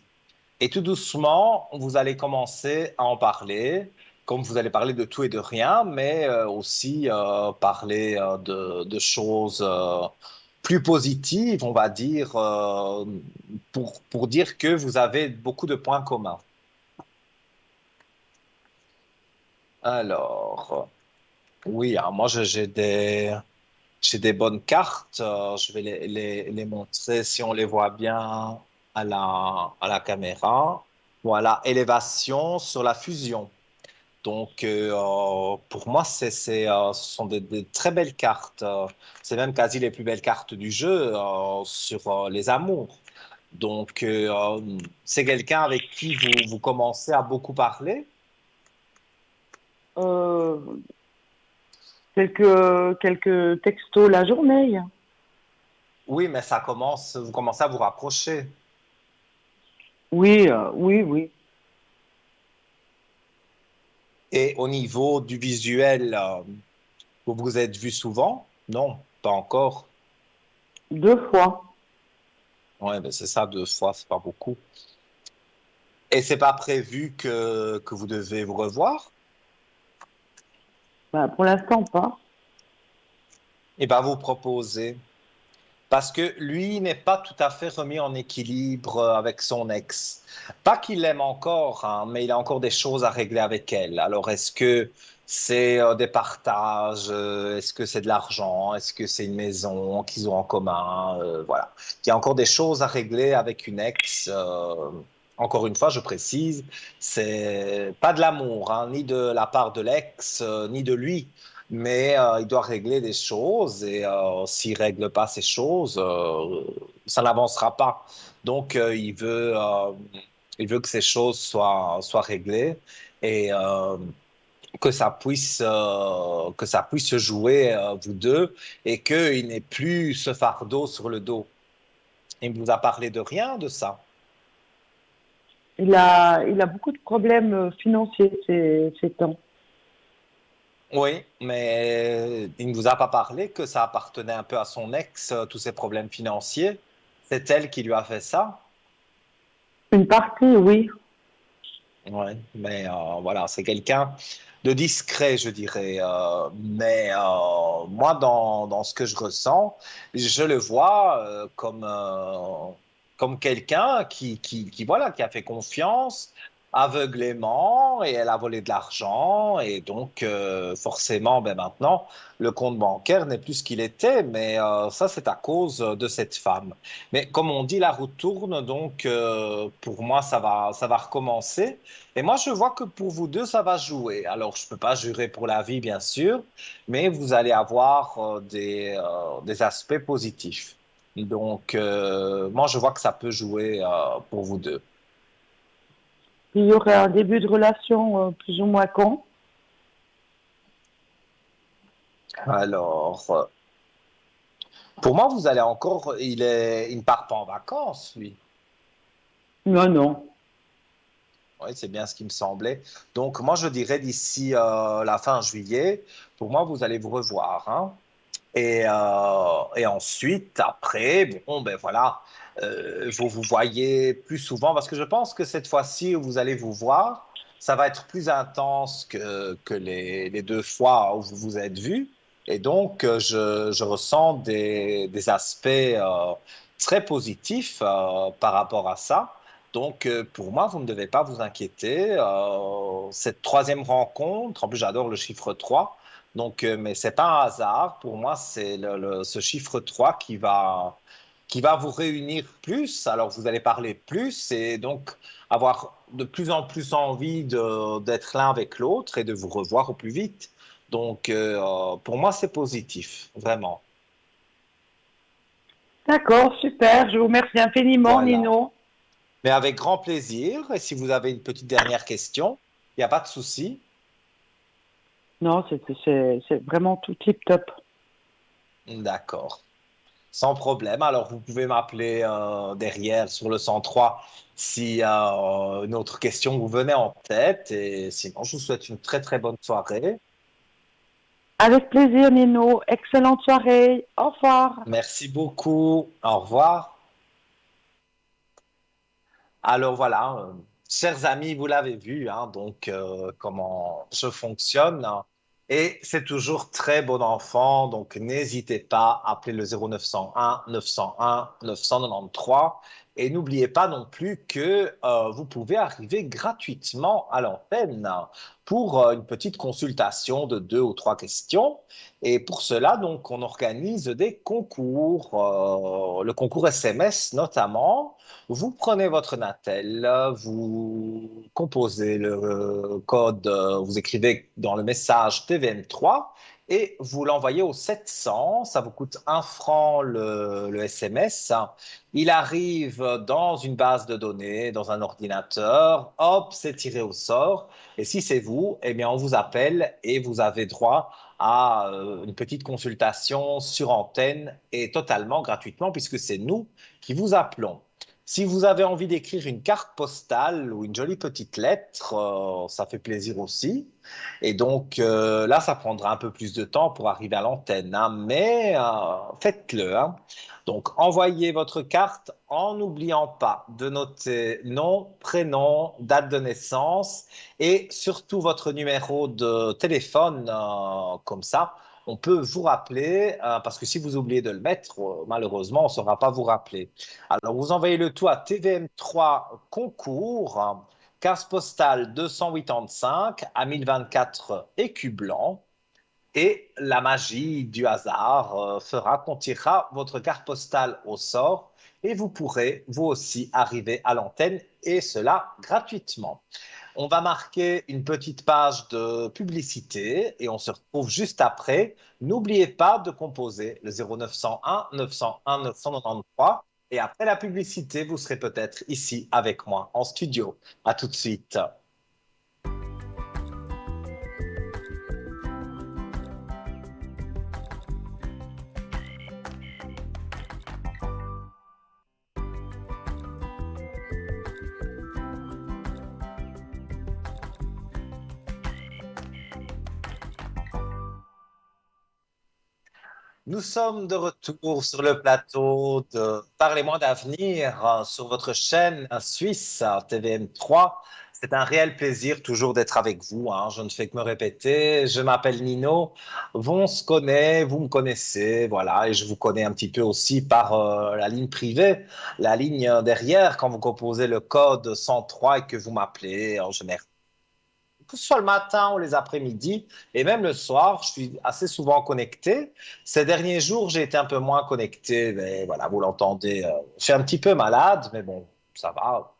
Et tout doucement, vous allez commencer à en parler, comme vous allez parler de tout et de rien, mais aussi parler de choses plus positives, on va dire, pour dire que vous avez beaucoup de points communs. Alors, oui, hein, moi j'ai des bonnes cartes. Je vais les montrer si on les voit bien à la caméra. Voilà, élévation sur la fusion. Donc, pour moi, ce sont des très belles cartes. C'est même quasi les plus belles cartes du jeu sur les amours. Donc, c'est quelqu'un avec qui vous commencez à beaucoup parler. Euh, quelques textos la journée. Oui, mais vous commencez à vous rapprocher. Oui, oui, oui. Et au niveau du visuel, vous vous êtes vu souvent? Non, pas encore. 2 fois. Ouais, ben c'est ça, 2 fois, c'est pas beaucoup. Et c'est pas prévu que vous devez vous revoir? Bah, pour l'instant, pas. Et ben vous proposez. Parce que lui n'est pas tout à fait remis en équilibre avec son ex. Pas qu'il l'aime encore, hein, mais il a encore des choses à régler avec elle. Alors, est-ce que c'est des partages? Est-ce que c'est de l'argent? Est-ce que c'est une maison qu'ils ont en commun? Voilà. Il y a encore des choses à régler avec une ex. Encore une fois, je précise, c'est pas de l'amour, hein, ni de la part de l'ex, ni de lui, mais il doit régler des choses et s'il règle pas ces choses, ça n'avancera pas. Donc il veut que ces choses soient réglées et que ça puisse se jouer vous deux et qu'il n'ait plus ce fardeau sur le dos. Il ne vous a parlé de rien de ça. Il a beaucoup de problèmes financiers ces temps. Oui, mais il ne vous a pas parlé que ça appartenait un peu à son ex, tous ses problèmes financiers. C'est elle qui lui a fait ça. Une partie, oui. Ouais, mais voilà, c'est quelqu'un de discret, je dirais. Mais moi, dans ce que je ressens, je le vois comme quelqu'un voilà, qui a fait confiance aveuglément et elle a volé de l'argent. Et donc, forcément, ben maintenant, le compte bancaire n'est plus ce qu'il était. Mais ça, c'est à cause de cette femme. Mais comme on dit, la roue tourne. Donc, pour moi, ça va recommencer. Et moi, je vois que pour vous deux, ça va jouer. Alors, je ne peux pas jurer pour la vie, bien sûr, mais vous allez avoir des aspects positifs. Donc, moi, je vois que ça peut jouer pour vous deux. Il y aurait un début de relation plus ou moins con. Alors, pour moi, il ne part pas en vacances, lui. Non, non. Oui, c'est bien ce qui me semblait. Donc, moi, je dirais d'ici la fin juillet, pour moi, vous allez vous revoir, hein. Et ensuite, après, bon, ben voilà, vous vous voyez plus souvent parce que je pense que cette fois-ci où vous allez vous voir, ça va être plus intense que les deux fois où vous vous êtes vus. Et donc, je ressens des aspects très positifs par rapport à ça. Donc, pour moi, vous ne devez pas vous inquiéter. Cette troisième rencontre, en plus, j'adore le chiffre 3. Donc, mais c'est pas un hasard. Pour moi, c'est ce chiffre 3 qui va vous réunir plus. Alors, vous allez parler plus et donc avoir de plus en plus envie d'être l'un avec l'autre et de vous revoir au plus vite. Donc, pour moi, c'est positif, vraiment. D'accord, super. Je vous remercie infiniment, Voilà. Nino. Mais avec grand plaisir. Et si vous avez une petite dernière question, il n'y a pas de souci. Non, c'est vraiment tout tip top. D'accord. Sans problème. Alors, vous pouvez m'appeler derrière sur le 103 si une autre question vous venait en tête. Et sinon, je vous souhaite une très, très bonne soirée. Avec plaisir, Nino. Excellente soirée. Au revoir. Merci beaucoup. Au revoir. Alors voilà, chers amis, vous l'avez vu, hein, donc comment je fonctionne. Et c'est toujours très bon enfant, donc n'hésitez pas à appeler le 0901 901 993. Et n'oubliez pas non plus que vous pouvez arriver gratuitement à l'antenne pour une petite consultation de 2 ou 3 questions. Et pour cela, donc, on organise des concours, le concours SMS notamment. Vous prenez votre Natel, vous composez le code, vous écrivez dans le message TVM3 et vous l'envoyez au 700. Ça vous coûte 1 franc le SMS. Il arrive dans une base de données, dans un ordinateur. Hop, c'est tiré au sort. Et si c'est vous, eh bien, on vous appelle et vous avez droit à une petite consultation sur antenne et totalement gratuitement puisque c'est nous qui vous appelons. Si vous avez envie d'écrire une carte postale ou une jolie petite lettre, ça fait plaisir aussi. Et donc là, ça prendra un peu plus de temps pour arriver à l'antenne, hein, mais faites-le, hein. Donc envoyez votre carte en n'oubliant pas de noter nom, prénom, date de naissance et surtout votre numéro de téléphone, comme ça. On peut vous rappeler, parce que si vous oubliez de le mettre, malheureusement, on ne saura pas vous rappeler. Alors, vous envoyez le tout à TVM3 concours, case postale 285 à 1024 écus blancs. Et la magie du hasard fera qu'on tirera votre carte postale au sort et vous pourrez vous aussi arriver à l'antenne et cela gratuitement. On va marquer une petite page de publicité et on se retrouve juste après. N'oubliez pas de composer le 0901 901 993 et après la publicité, vous serez peut-être ici avec moi en studio. À tout de suite. Nous sommes de retour sur le plateau de Parlez-moi d'avenir sur votre chaîne suisse TVM3. C'est un réel plaisir toujours d'être avec vous, hein. Je ne fais que me répéter. Je m'appelle Nino. On se connaît, vous me connaissez, voilà, et je vous connais un petit peu aussi par la ligne privée, la ligne derrière quand vous composez le code 103 et que vous m'appelez en général que ce soit le matin ou les après-midi, et même le soir, je suis assez souvent connecté. Ces derniers jours, j'ai été un peu moins connecté, mais voilà, vous l'entendez, je suis un petit peu malade, mais bon, ça va,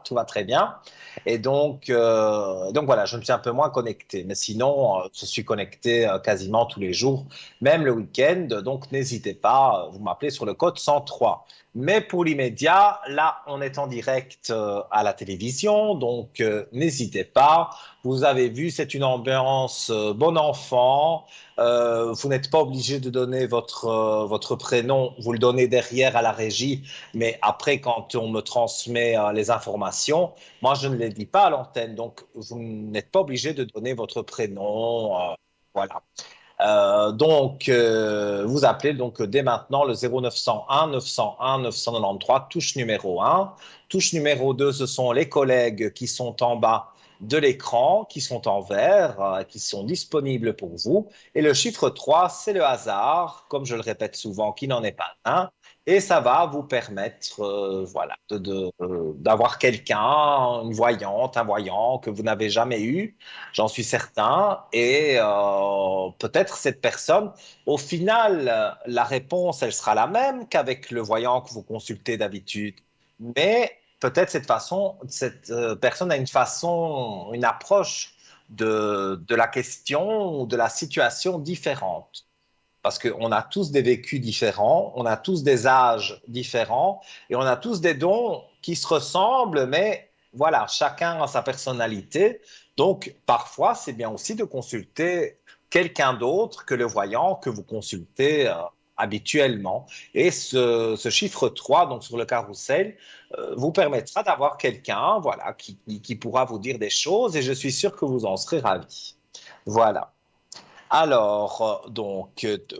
tout va très bien. Et donc voilà, je me suis un peu moins connecté, mais sinon, je suis connecté quasiment tous les jours, même le week-end, donc n'hésitez pas, vous m'appelez sur le code 103. Mais pour l'immédiat, là, on est en direct à la télévision, donc n'hésitez pas. Vous avez vu, c'est une ambiance bon enfant. Vous n'êtes pas obligé de donner votre prénom, vous le donnez derrière à la régie, mais après, quand on me transmet les informations, moi, je ne les dis pas à l'antenne, donc vous n'êtes pas obligé de donner votre prénom. Voilà. Vous appelez donc dès maintenant le 0901 901 993, touche numéro 1. Touche numéro 2, ce sont les collègues qui sont en bas de l'écran, qui sont en vert, qui sont disponibles pour vous. Et le chiffre 3, c'est le hasard, comme je le répète souvent, qui n'en est pas un. Et ça va vous permettre voilà, d'avoir quelqu'un, une voyante, un voyant que vous n'avez jamais eu, j'en suis certain. Et peut-être cette personne, au final, la réponse, elle sera la même qu'avec le voyant que vous consultez d'habitude. Mais peut-être cette personne a une façon, une approche de la question ou de la situation différente. Parce qu'on a tous des vécus différents, on a tous des âges différents et on a tous des dons qui se ressemblent, mais voilà, chacun a sa personnalité. Donc, parfois, c'est bien aussi de consulter quelqu'un d'autre que le voyant que vous consultez habituellement. Et ce chiffre 3, donc sur le carrousel, vous permettra d'avoir quelqu'un voilà, qui pourra vous dire des choses et je suis sûr que vous en serez ravis. Voilà. Alors,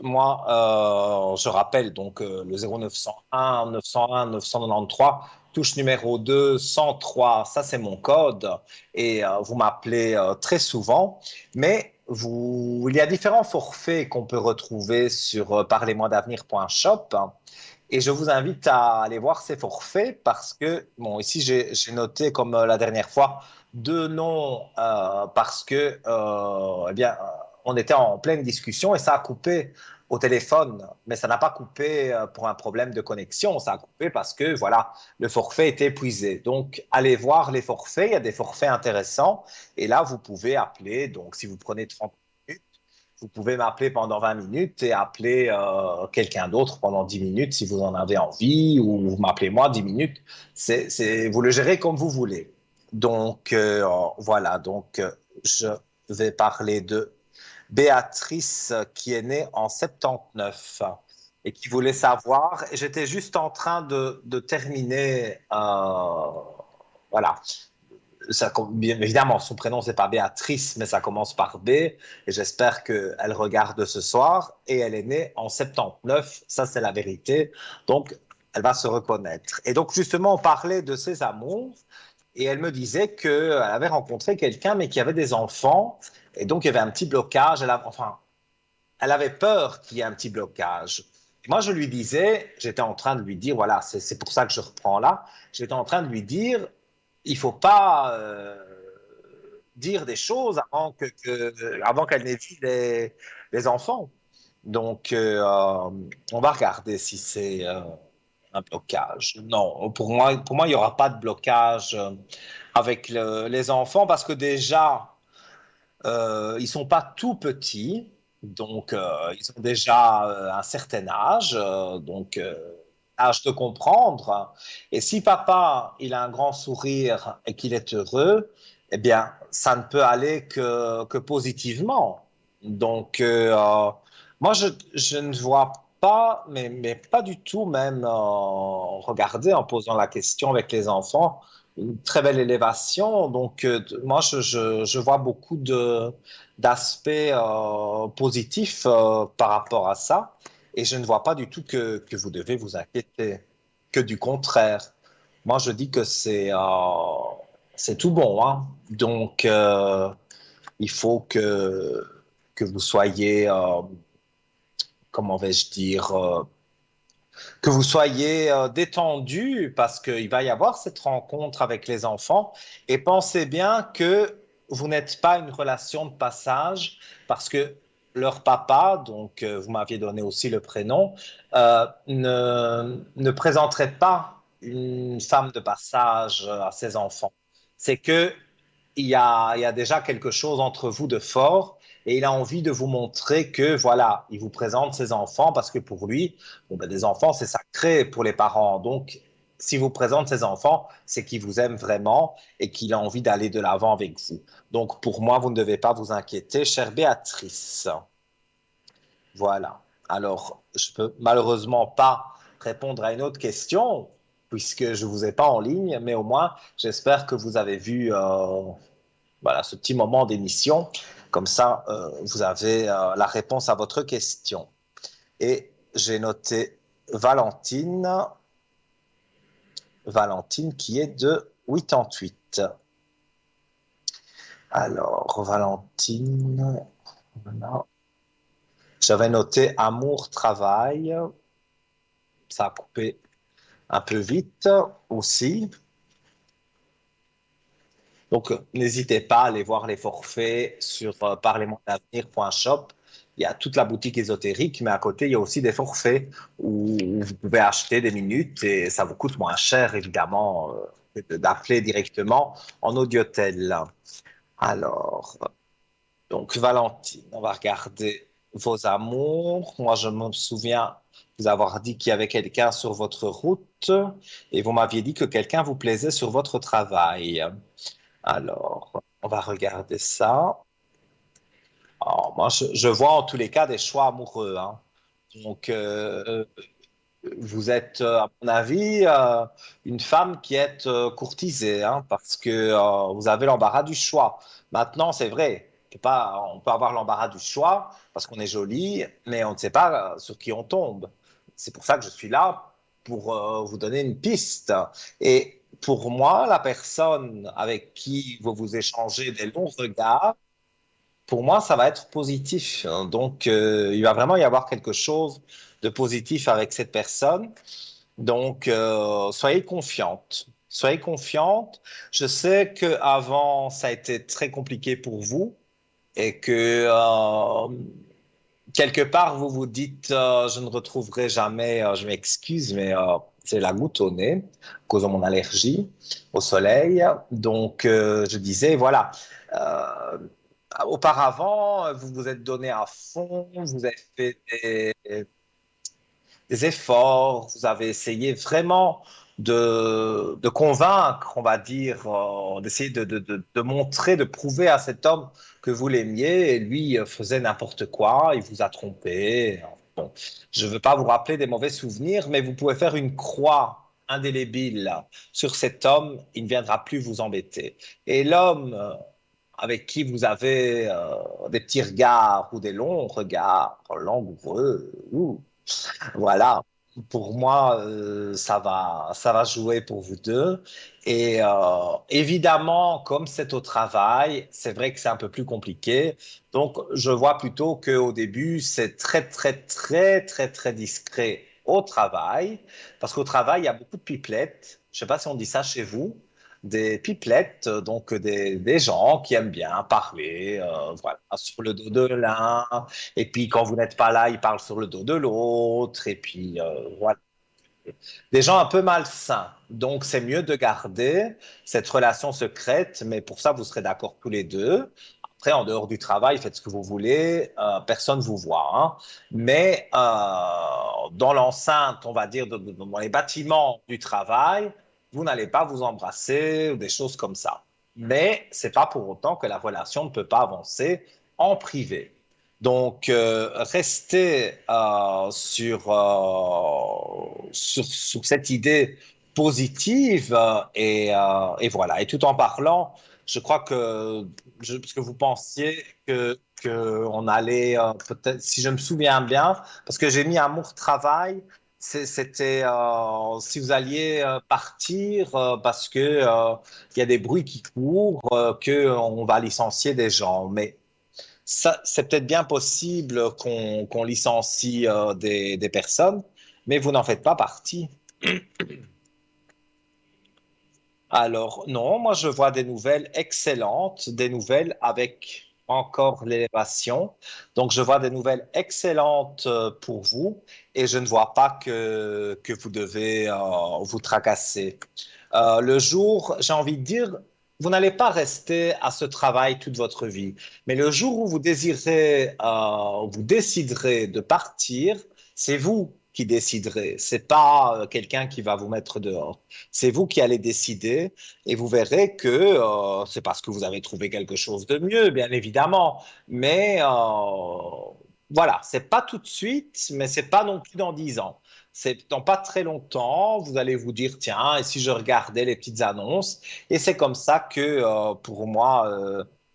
moi, je rappelle donc le 0901 901 993, touche numéro 2, 103, ça c'est mon code, et vous m'appelez très souvent, mais il y a différents forfaits qu'on peut retrouver sur parlez-moi-d'avenir.shop, et je vous invite à aller voir ces forfaits parce que, bon, ici j'ai noté comme la dernière fois deux noms parce que, eh bien, on était en pleine discussion et ça a coupé au téléphone, mais ça n'a pas coupé pour un problème de connexion, ça a coupé parce que, voilà, le forfait était épuisé. Donc, allez voir les forfaits, il y a des forfaits intéressants et là, vous pouvez appeler, donc si vous prenez 30 minutes, vous pouvez m'appeler pendant 20 minutes et appeler quelqu'un d'autre pendant 10 minutes si vous en avez envie, ou vous m'appelez moi 10 minutes. Vous le gérez comme vous voulez. Donc, voilà, je vais parler de Béatrice qui est née en 79 et qui voulait savoir, et j'étais juste en train de terminer, voilà, bien évidemment, son prénom, c'est pas Béatrice, mais ça commence par B. Et j'espère qu'elle regarde ce soir. Et elle est née en 79. Ça, c'est la vérité. Donc, elle va se reconnaître. Et donc, justement, on parlait de ses amours. Et elle me disait qu'elle avait rencontré quelqu'un, mais qui avait des enfants. Et donc, il y avait un petit blocage. Elle avait peur qu'il y ait un petit blocage. Moi, je lui disais, j'étais en train de lui dire, voilà, c'est pour ça que je reprends là, j'étais en train de lui dire, il ne faut pas dire des choses avant qu'elle n'ait vu les enfants. Donc, on va regarder si c'est un blocage. Non, pour moi, il n'y aura pas de blocage avec les enfants parce que déjà, ils ne sont pas tout petits. Donc, ils ont déjà un certain âge, âge de comprendre. Et si papa, il a un grand sourire et qu'il est heureux, eh bien, ça ne peut aller que positivement. Donc, moi, je ne vois pas, mais pas du tout même, regarder en posant la question avec les enfants, une très belle élévation. Donc, moi, je vois beaucoup d'aspects positifs par rapport à ça. Et je ne vois pas du tout que vous devez vous inquiéter, que du contraire. Moi, je dis que c'est tout bon, hein. Donc, il faut que vous soyez, comment vais-je dire, que vous soyez détendu parce qu'il va y avoir cette rencontre avec les enfants. Et pensez bien que vous n'êtes pas une relation de passage parce que leur papa, donc vous m'aviez donné aussi le prénom, ne présenterait pas une femme de passage à ses enfants. C'est que il y a déjà quelque chose entre vous de fort et il a envie de vous montrer que voilà, il vous présente ses enfants parce que pour lui, bon, ben, des enfants, c'est sacré pour les parents. Donc, s'il vous présente ses enfants, c'est qu'il vous aime vraiment et qu'il a envie d'aller de l'avant avec vous. Donc, pour moi, vous ne devez pas vous inquiéter, chère Béatrice. Voilà. Alors, je peux malheureusement pas répondre à une autre question puisque je vous ai pas en ligne, mais au moins, j'espère que vous avez vu voilà, ce petit moment d'émission. Comme ça, vous avez la réponse à votre question. Et j'ai noté Valentine, Valentine qui est de 88. Alors, Valentine, voilà. J'avais noté amour, travail. Ça a coupé un peu vite aussi. Donc, n'hésitez pas à aller voir les forfaits sur parlez-moi-d'avenir.shop. Il y a toute la boutique ésotérique, mais à côté, il y a aussi des forfaits où vous pouvez acheter des minutes et ça vous coûte moins cher, évidemment, que d'appeler directement en audiotel. Alors, donc, Valentine, on va regarder vos amours. Moi, je me souviens vous avoir dit qu'il y avait quelqu'un sur votre route et vous m'aviez dit que quelqu'un vous plaisait sur votre travail. Alors, on va regarder ça. Alors, moi, je vois en tous les cas des choix amoureux, hein. Donc, vous êtes, à mon avis, une femme qui est courtisée, hein, parce que vous avez l'embarras du choix. Maintenant, c'est vrai, on peut avoir l'embarras du choix parce qu'on est joli, mais on ne sait pas sur qui on tombe. C'est pour ça que je suis là pour vous donner une piste. Et pour moi, la personne avec qui vous vous échangez des longs regards, pour moi, ça va être positif. Donc, il va vraiment y avoir quelque chose de positif avec cette personne. Donc, soyez confiante. Soyez confiante. Je sais que avant, ça a été très compliqué pour vous et que quelque part, vous vous dites, je ne retrouverai jamais, je m'excuse, mais c'est la goutte au nez, à cause de mon allergie au soleil. Donc, je disais, voilà, euh, auparavant, vous vous êtes donné à fond, vous avez fait des efforts, vous avez essayé vraiment de convaincre, on va dire, d'essayer de montrer, de prouver à cet homme que vous l'aimiez, et lui faisait n'importe quoi, il vous a trompé. Bon, je ne veux pas vous rappeler des mauvais souvenirs, mais vous pouvez faire une croix indélébile sur cet homme, il ne viendra plus vous embêter. Et l'homme avec qui vous avez des petits regards ou des longs regards langoureux, voilà. Pour moi, ça va jouer pour vous deux. Et évidemment, comme c'est au travail, c'est vrai que c'est un peu plus compliqué. Donc, je vois plutôt qu'au début, c'est très, très, très, très, très discret au travail. Parce qu'au travail, il y a beaucoup de pipelettes. Je ne sais pas si on dit ça chez vous. Des pipelettes, donc des gens qui aiment bien parler, voilà, sur le dos de l'un, et puis quand vous n'êtes pas là, ils parlent sur le dos de l'autre. Et puis voilà. Des gens un peu malsains. Donc c'est mieux de garder cette relation secrète, mais pour ça, vous serez d'accord tous les deux. Après, en dehors du travail, faites ce que vous voulez, personne ne vous voit, hein. Mais dans l'enceinte, on va dire, dans les bâtiments du travail, vous n'allez pas vous embrasser ou des choses comme ça. Mais c'est pas pour autant que la relation ne peut pas avancer en privé. Donc, restez sur cette idée positive et voilà. Et tout en parlant, je crois que, parce que vous pensiez que on allait, peut-être, si je me souviens bien, parce que j'ai mis amour-travail, c'était si vous alliez partir parce que il y a des bruits qui courent, que on va licencier des gens. Mais ça, c'est peut-être bien possible qu'on licencie des personnes, mais vous n'en faites pas partie. Alors, non, moi je vois des nouvelles excellentes, des nouvelles avec encore l'élévation. Donc, je vois des nouvelles excellentes pour vous et je ne vois pas que vous devez vous tracasser. Le jour, j'ai envie de dire, vous n'allez pas rester à ce travail toute votre vie, mais le jour où vous désirez, vous déciderez de partir, c'est vous qui déciderez. C'est pas quelqu'un qui va vous mettre dehors. C'est vous qui allez décider et vous verrez que c'est parce que vous avez trouvé quelque chose de mieux, bien évidemment. Mais Voilà, c'est pas tout de suite, mais c'est pas non plus dans 10 ans. C'est dans pas très longtemps, vous allez vous dire, tiens, et si je regardais les petites annonces? Et c'est comme ça que, pour moi,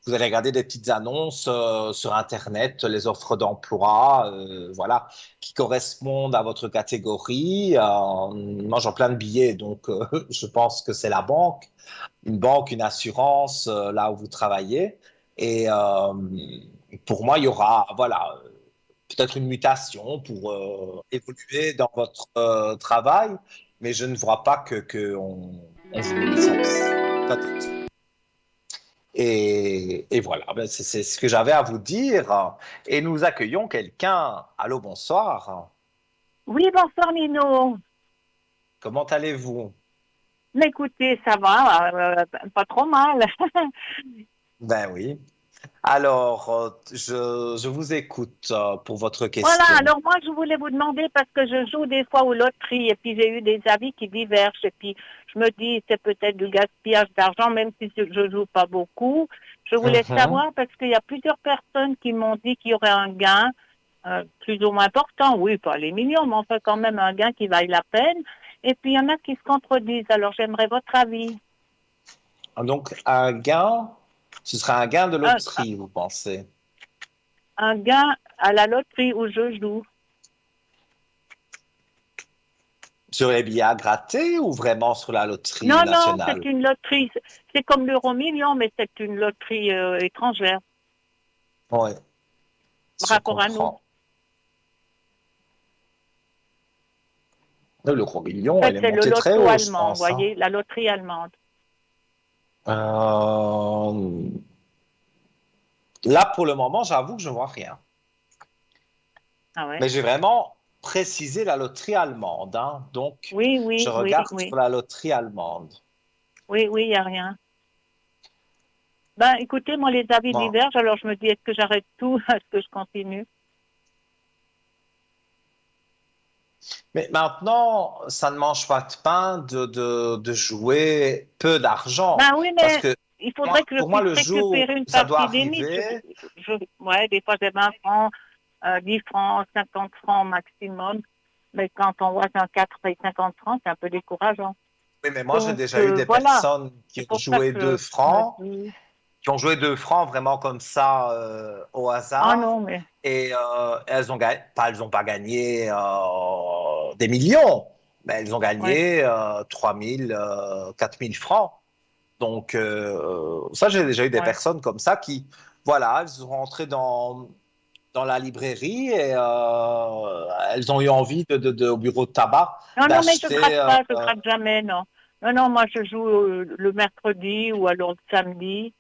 vous allez regarder des petites annonces sur Internet, les offres d'emploi, voilà, qui correspondent à votre catégorie. Moi, j'en plein de billets, donc je pense que c'est la banque, une banque, une assurance, là où vous travaillez. Et pour moi, il y aura, voilà, peut-être une mutation pour évoluer dans votre travail, mais je ne vois pas on vous licencie. Peut-être. Et voilà, ben, c'est ce que j'avais à vous dire. Et nous accueillons quelqu'un. Allô, bonsoir. Oui, bonsoir Nino. Comment allez-vous? Mais écoutez, ça va, pas trop mal. Ben oui. Alors, je vous écoute pour votre Voilà, question. alors moi je voulais vous demander parce que je joue des fois aux loteries et puis j'ai eu des avis qui divergent et puis je me dis c'est peut-être du gaspillage d'argent même si je joue pas beaucoup. Je voulais Mhm. savoir parce qu'il y a plusieurs personnes qui m'ont dit qu'il y aurait un gain plus ou moins important, oui, pas les millions, mais enfin quand même un gain qui vaille la peine. Et puis il y en a qui se contredisent, alors j'aimerais votre avis. Donc, un gain, ce sera un gain de Un, loterie, vous pensez? un gain à la loterie où je joue. Sur les billets à gratter ou vraiment sur la loterie Non, non, nationale? c'est une loterie. C'est comme l'euro million, mais c'est une loterie étrangère, Oui, par je rapport à nous. comprends. Le gros En million, fait, il est c'est le monté très loto haut, je allemand, vous pense, hein. voyez, la loterie allemande. Euh, Là, pour le moment, j'avoue que je vois rien. Ah ouais. Mais j'ai vraiment précisé la loterie allemande, hein. Donc, Oui, je oui, oui, regarde oui. sur la loterie allemande. Oui, oui, il n'y a rien. Ben, écoutez, moi, les avis Bon. divergent, alors je me dis, est-ce que j'arrête tout? Est-ce que je continue? Mais maintenant, ça ne mange pas de pain de jouer peu d'argent. Ben oui, Parce mais que il faudrait que je pour moi, puisse le jour récupérer une où ça doit partie des mises. arriver, Ouais, des fois, j'ai 20 francs, 10 francs, 50 francs maximum. Mais quand on voit qu'un 4 paye 50 francs, c'est un peu décourageant. oui, mais moi, j'ai Donc, déjà eu des voilà. personnes qui C'est ont pour ça joué que 2 je me francs, dis, vraiment comme ça au ah hasard, non, mais, et elles ont pas gagné des millions, mais elles ont ouais, gagné 3 000, 4 000 francs. Donc, ça, j'ai déjà eu des ouais. personnes comme ça qui, voilà, elles sont rentrées dans la librairie et elles ont eu envie au bureau de tabac Non, non, mais d'acheter. je gratte jamais, non. Non, non, moi, je joue le mercredi ou alors le samedi.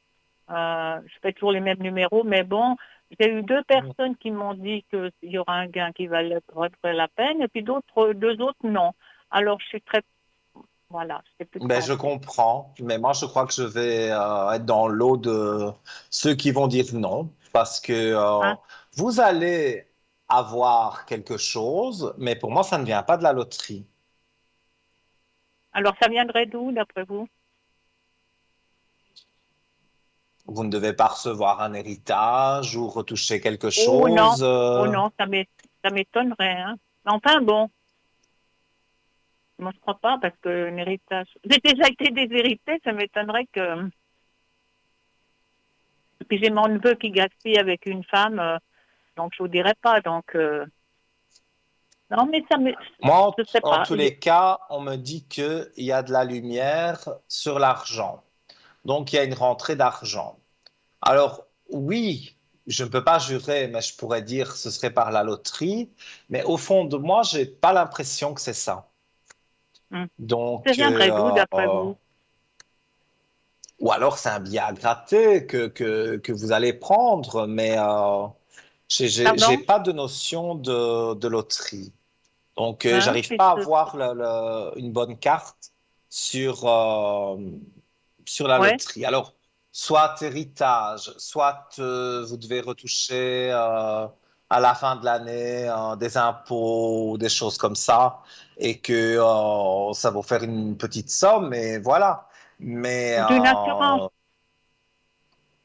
Je fais toujours les mêmes numéros, mais bon, j'ai eu deux personnes qui m'ont dit qu'il y aura un gain qui vaudrait la peine, et puis deux autres, non. Alors, je suis très, voilà, je sais plus Ben, quoi en je dire. comprends, mais moi, je crois que je vais être dans l'eau de ceux qui vont dire non, parce que Hein? vous allez avoir quelque chose, mais pour moi, ça ne vient pas de la loterie. Alors, ça viendrait d'où, d'après vous? Vous ne devez pas recevoir un héritage ou retoucher quelque Oh non, chose. oh non, ça m'étonnerait, hein. Mais enfin, bon, moi, je crois pas, parce que un héritage... J'ai déjà été déshéritée, ça m'étonnerait que... Et puis j'ai mon neveu qui gaspille avec une femme, donc je vous dirais pas, donc... Non, mais Moi, je sais en pas. tous les cas, on me dit qu'il y a de la lumière sur l'argent. Donc, il y a une rentrée d'argent. Alors, oui, je ne peux pas jurer, mais je pourrais dire que ce serait par la loterie. Mais au fond de moi, j'ai pas l'impression que c'est ça. Hmm. Ça Donc, viendrait d'où, d'après vous? ou alors c'est un billet à gratter que vous allez prendre, mais j'ai Pardon? pas de notion de loterie. Donc, Hein? j'arrive pas à avoir une bonne carte sur, sur la Ouais, loterie. Alors, soit héritage, soit vous devez retoucher à la fin de l'année des impôts, des choses comme ça, et que ça va vous faire une petite somme, et voilà. Mais, d'une assurance.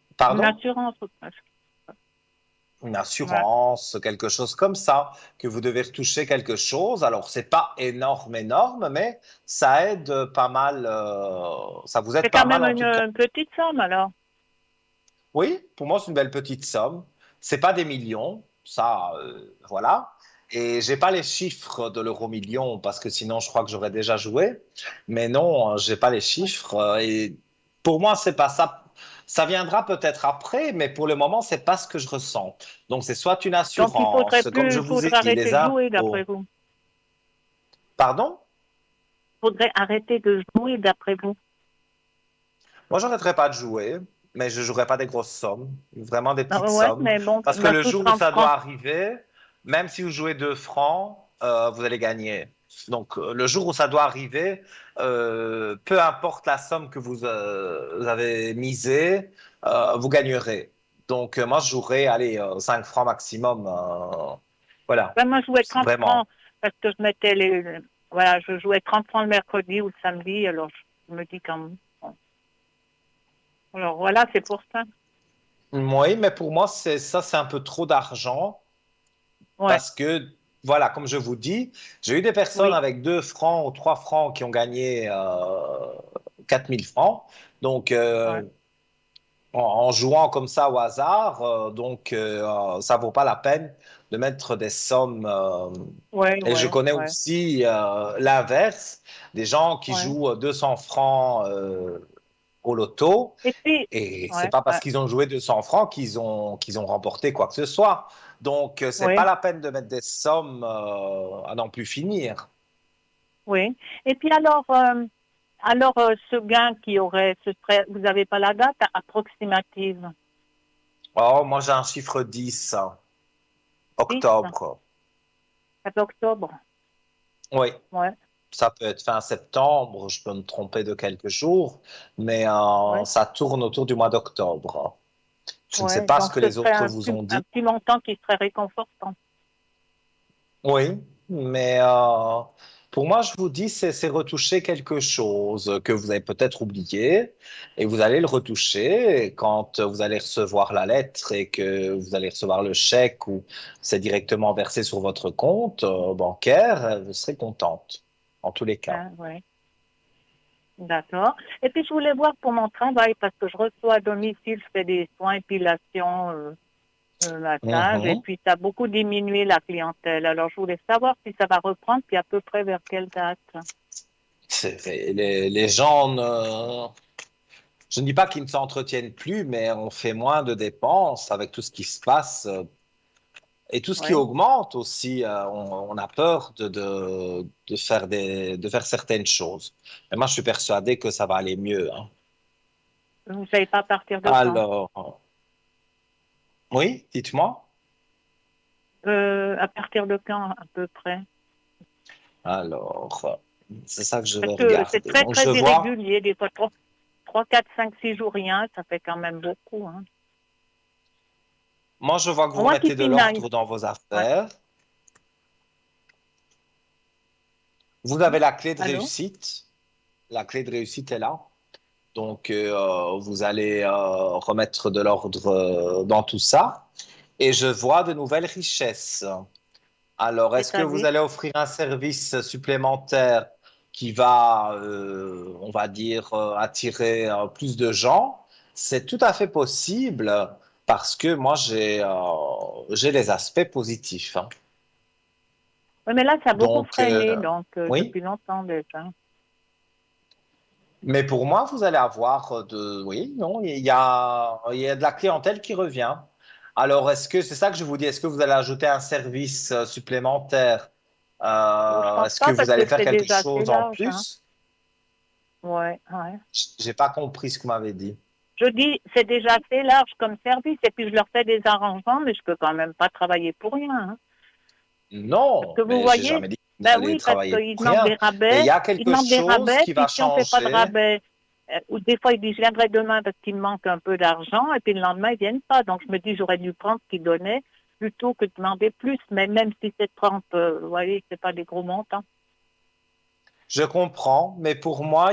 Une pardon? assurance. une Ouais. assurance, quelque chose comme ça, que vous devez retoucher quelque chose. Alors, c'est pas énorme, énorme, mais ça aide pas mal, ça vous C'est aide quand pas même mal en tout cas. une petite somme alors. Oui, pour moi, c'est une belle petite somme. C'est pas des millions, ça, voilà. Et j'ai pas les chiffres de l'euro-million parce que sinon, je crois que j'aurais déjà joué. Mais non, j'ai pas les Ouais. chiffres. Et pour moi, c'est pas ça. Ça viendra peut-être après, mais pour le moment, c'est pas ce que je ressens. Donc, c'est soit une Donc assurance, comme je il vous ai faudrait dit, les arrêter de jouer d'après impôts. vous. Pardon? Il faudrait arrêter de jouer d'après vous. Moi, j'arrêterai pas de jouer, mais je jouerai pas des grosses sommes, vraiment des petites Ah ouais, sommes. mais bon, Parce que dans le tout jour où 30 ça doit francs. arriver, même si vous jouez 2 francs, vous allez gagner. Donc, le jour où ça doit arriver, peu importe la somme que vous avez misée, vous gagnerez. Donc, moi, je jouerai, allez, 5 francs maximum. Voilà, Ben, moi, je jouais 30 vraiment. francs parce que je mettais voilà, je jouais 30 francs le mercredi ou le samedi, alors je me dis quand même. Bon. Alors voilà, c'est pour ça. Oui, mais pour moi, c'est un peu trop d'argent. Ouais, Parce que, voilà, comme je vous dis, j'ai eu des personnes oui, avec 2 francs ou 3 francs qui ont gagné 4000 francs. Donc, ouais, en jouant comme ça au hasard, ça vaut pas la peine de mettre des sommes. ouais, Et je ouais, connais ouais, aussi l'inverse, des gens qui ouais. jouent 200 francs au loto. Et puis, Et c'est ouais, pas parce ouais, qu'ils ont joué 200 francs qu'ils ont remporté quoi que ce soit. Donc, c'est pas oui, la peine de mettre des sommes à n'en plus finir. oui. Et puis ce gain qui aurait, vous n'avez pas la date approximative? Oh, moi, j'ai un chiffre 10, 10, octobre. 4 octobre. Oui, Ouais, ça peut être fin septembre, je peux me tromper de quelques jours, mais ouais, ça tourne autour du mois d'octobre. Je ne sais ouais. pas ce Donc que ce les serait autres vous ont un dit. petit montant qui serait réconfortant. Oui, mais pour moi, je vous dis, c'est retoucher quelque chose que vous avez peut-être oublié et vous allez le retoucher et quand vous allez recevoir la lettre et que vous allez recevoir le chèque ou c'est directement versé sur votre compte bancaire, vous serez contente en tous les cas. Hein, ouais. D'accord. Et puis, je voulais voir pour mon travail, parce que je reçois à domicile, je fais des soins épilation, massage, et Mhm. puis ça a beaucoup diminué la clientèle. Alors, je voulais savoir si ça va reprendre, puis à peu près vers quelle date. Les gens je ne dis pas qu'ils ne s'entretiennent plus, mais on fait moins de dépenses avec tout ce qui se passe. Et tout ce qui Oui. augmente aussi, on a peur de faire certaines choses. Mais moi, je suis persuadé que ça va aller mieux, hein. Vous ne savez pas à partir de quand? Alors, oui, dites-moi. À partir de quand, à peu près? Alors, c'est ça que je Parce vais que c'est regarder. très, Donc, très je vois, irrégulier. Des fois, 3, 4, 5, 6 jours, rien, ça fait quand même beaucoup, hein. moi, je vois que vous Moi qui mettez de suis nice. l'ordre dans vos Ouais. affaires. Vous avez la clé de Allô? réussite. La clé de réussite est là. Donc, vous allez remettre de l'ordre dans tout ça. Et je vois de nouvelles richesses. Alors, est-ce que vous C'est-à-dire? allez offrir un service supplémentaire qui va, on va dire, attirer plus de gens? C'est tout à fait possible parce que moi, j'ai les aspects positifs, hein. Oui, mais là, ça a beaucoup Donc, freiné, donc, oui. depuis longtemps déjà. Mais pour moi, vous allez avoir oui, non, il y a de la clientèle qui revient. Alors, c'est ça que je vous dis, est-ce que vous allez ajouter un service supplémentaire? Oh, je pense Est-ce que pas vous parce allez que faire c'est quelque déjà assez chose en large, hein. plus? Ouais, ouais. J'ai pas compris ce que vous m'avez dit. Je dis, c'est déjà assez large comme service et puis je leur fais des arrangements, mais je peux quand même pas travailler pour rien, hein. Parce Non, que vous mais j'ai voyez, jamais dit que vous ben allez oui, parce travailler qu'ils pour demandent des rien. Mais il rabais, y a ils quelque demandent des chose rabais, qui va puis si on fait pas de changer. rabais, ou des fois ils disent je viendrai demain parce qu'il me manque un peu d'argent, et puis le lendemain ils viennent pas. Donc je me dis j'aurais dû prendre ce qu'ils donnaient plutôt que de demander plus, mais même si c'est 30, vous voyez, c'est pas des gros montants. Je comprends, mais pour moi,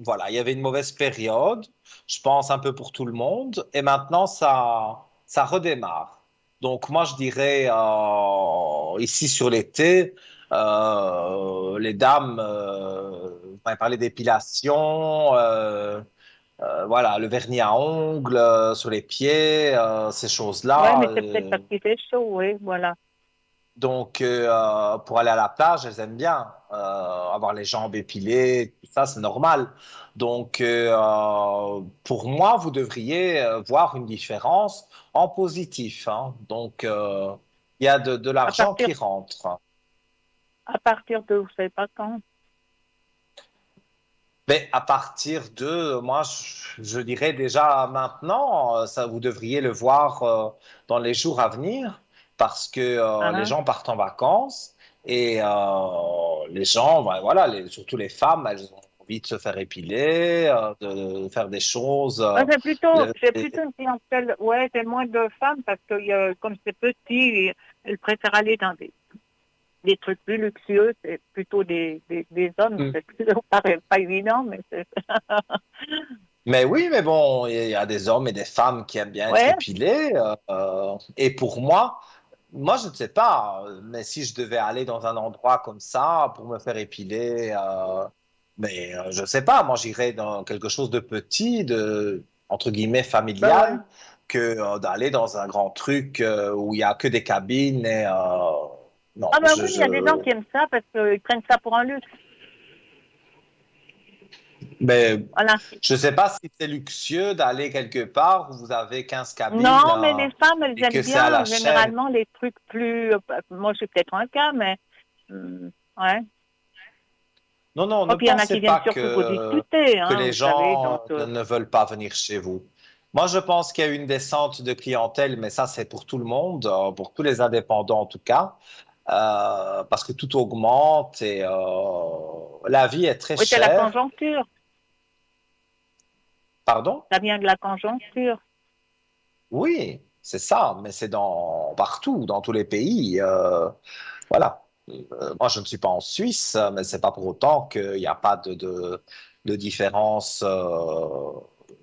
voilà, il y avait une mauvaise période. Je pense un peu pour tout le monde. Et maintenant, ça. ça redémarre. Donc moi, je dirais, ici sur l'été, les dames, vous m'avez parlé d'épilation, voilà, le vernis à ongles sur les pieds, ces Ouais, choses-là. mais c'est peut-être parce qu'il fait chaud, oui, voilà. Donc, pour aller à la plage, elles aiment bien avoir les jambes épilées, tout ça, c'est normal. Donc, pour moi, vous devriez voir une différence en positif, hein. Donc, il y a de À l'argent partir, qui rentre. à partir de, vous savez pas quand. Mais à partir de, moi, je dirais déjà maintenant, ça, vous devriez le voir dans les jours à venir, parce que les Hein. gens partent en vacances et les gens, ben, voilà, surtout les femmes, elles ont envie de se faire épiler, de faire des choses. Moi, Le- j'ai plutôt une clientèle, ouais, c'est moins de femmes parce que comme c'est petit, elles préfèrent aller dans des trucs plus luxueux, c'est plutôt des hommes. Mm. C'est ça paraît pas évident, mais c'est, Mais oui, mais bon, il y a des hommes et des femmes qui aiment bien être ouais. épilés. Et pour moi, je ne sais pas, mais si je devais aller dans un endroit comme ça pour me faire épiler, mais je ne sais pas, moi j'irais dans quelque chose de petit, de entre guillemets Ben ouais. familial, que d'aller dans un grand truc où il y a que des cabines et non, Ah ben oui, il y a des gens qui aiment ça parce qu'ils prennent ça pour un luxe. mais Voilà. je ne sais pas si c'est luxueux d'aller quelque part où vous avez 15 cabines Non, mais les femmes, elles et que aiment c'est à bien la chaîne. généralement les trucs plus. Moi, je suis peut-être un cas, mais ouais. Non, non, Oh, ne puis il y en a qui pensez viennent pas surtout pour discuter, que hein, les vous savez. Donc, gens ne veulent pas venir chez vous. Moi, je pense qu'il y a une descente de clientèle, mais ça, c'est pour tout le monde, pour tous les indépendants en tout cas, parce que tout augmente et la vie est très oui, c'est la chère. conjoncture. Pardon? Ça vient de la conjoncture. Oui, c'est ça, mais c'est dans partout, dans tous les pays. Voilà. Moi, je ne suis pas en Suisse, mais c'est pas pour autant qu'il n'y a pas de différence.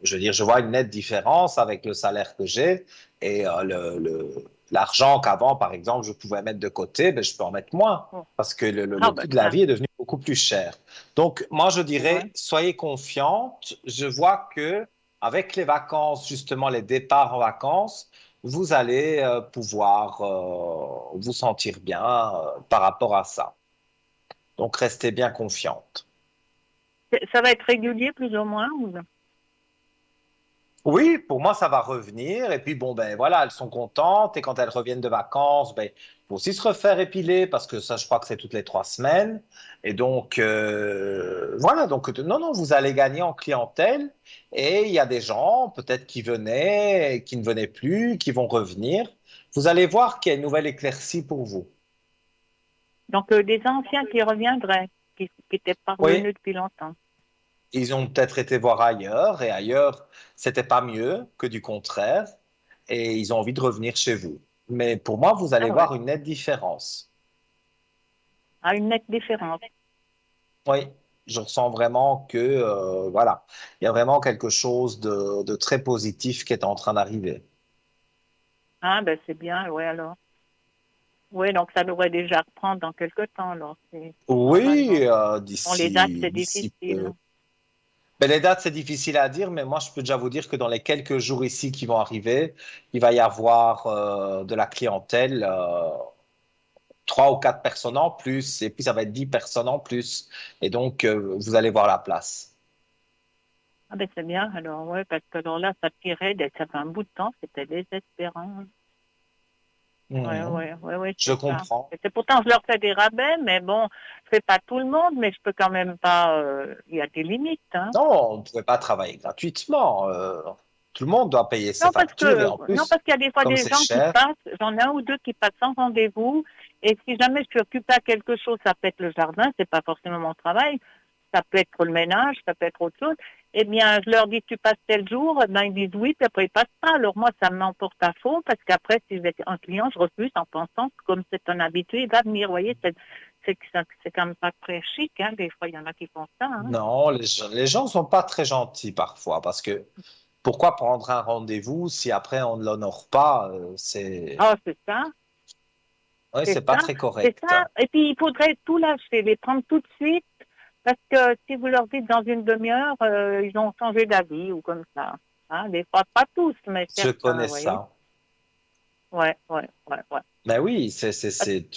Je veux dire, je vois une nette différence avec le salaire que j'ai et l'argent qu'avant, par exemple, je pouvais mettre de côté, ben, je peux en mettre moins Bon. parce que Ah, le ben coût de la ça, vie est devenu beaucoup plus cher. Donc, moi, je ouais. dirais, soyez confiante. Je vois que avec les vacances, justement, les départs en vacances, vous allez pouvoir vous sentir bien par rapport à ça. Donc, restez bien confiante. Ça va être régulier, plus ou moins. Oui, pour moi, ça va revenir. Et puis, bon, ben voilà, elles sont contentes. Et quand elles reviennent de vacances, ben, il faut aussi se refaire épiler parce que ça, je crois que c'est toutes les 3 semaines. Et donc, voilà. Donc, non, non, vous allez gagner en clientèle. Et il y a des gens, peut-être qui venaient, qui ne venaient plus, qui vont revenir. Vous allez voir qu'il y a une nouvelle éclaircie pour vous. Donc, des anciens qui reviendraient, qui étaient Oui, parvenus depuis longtemps. ils ont peut-être été voir ailleurs. Et ailleurs, c'était pas mieux que du contraire. Et ils ont envie de revenir chez vous. Mais pour moi, vous allez Ah ouais. voir une nette différence. À une nette différence. Oui, je ressens vraiment que, voilà, il y a vraiment quelque chose de très positif qui est en train d'arriver. Ah, ben c'est bien, ouais, alors. Oui, donc ça devrait déjà reprendre dans quelque temps, alors, c'est Oui, normalement. Bon, les dates, c'est d'ici difficile, peu. hein. Mais les dates, c'est difficile à dire, mais moi, je peux déjà vous dire que dans les quelques jours ici qui vont arriver, il va y avoir de la clientèle, 3 ou 4 personnes en plus, et puis ça va être 10 personnes en plus. Et donc, vous allez voir la place. Ah, ben c'est bien, alors, ouais, parce que alors là, ça tirait, ça fait un bout de temps, c'était désespérant. Ouais, Mhm. ouais, ouais, ouais, Je c'est ça. comprends. Et c'est pourtant, je leur fais des rabais, mais bon, je fais pas tout le monde, mais je peux quand même pas, il y a des limites, hein. Non, on ne pouvait pas travailler gratuitement. Tout le monde doit payer ses Non, parce factures et que, en non, plus, parce qu'il y a des fois comme des c'est gens qui cher, passent, j'en ai un ou deux qui passent sans rendez-vous, et si jamais je suis occupée à quelque chose, ça peut être le jardin, c'est pas forcément mon travail, ça peut être le ménage, ça peut être autre chose, eh bien, je leur dis, tu passes tel jour, eh ben, ils disent oui, puis après, ils passent pas. Alors, moi, ça m'emporte à faux, parce qu'après, si j'ai un client, je refuse en pensant que comme c'est un habitué, il va venir. Vous voyez, c'est quand même pas très chic, hein. Des fois, il y en a qui font ça, hein. non, les gens ne sont pas très gentils parfois parce que Pourquoi prendre un rendez-vous si après on ne l'honore pas? C'est Ah, c'est ça, ouais, c'est c'est pas ça, très c'est correct. ça. Et puis, il faudrait tout lâcher, les prendre tout de suite, parce que si vous leur dites dans une demi-heure, ils ont changé d'avis ou comme ça. Hein, des fois, pas tous, mais Je certains, connais vous voyez. ça. Ouais, ouais, ouais, ouais. Ben oui,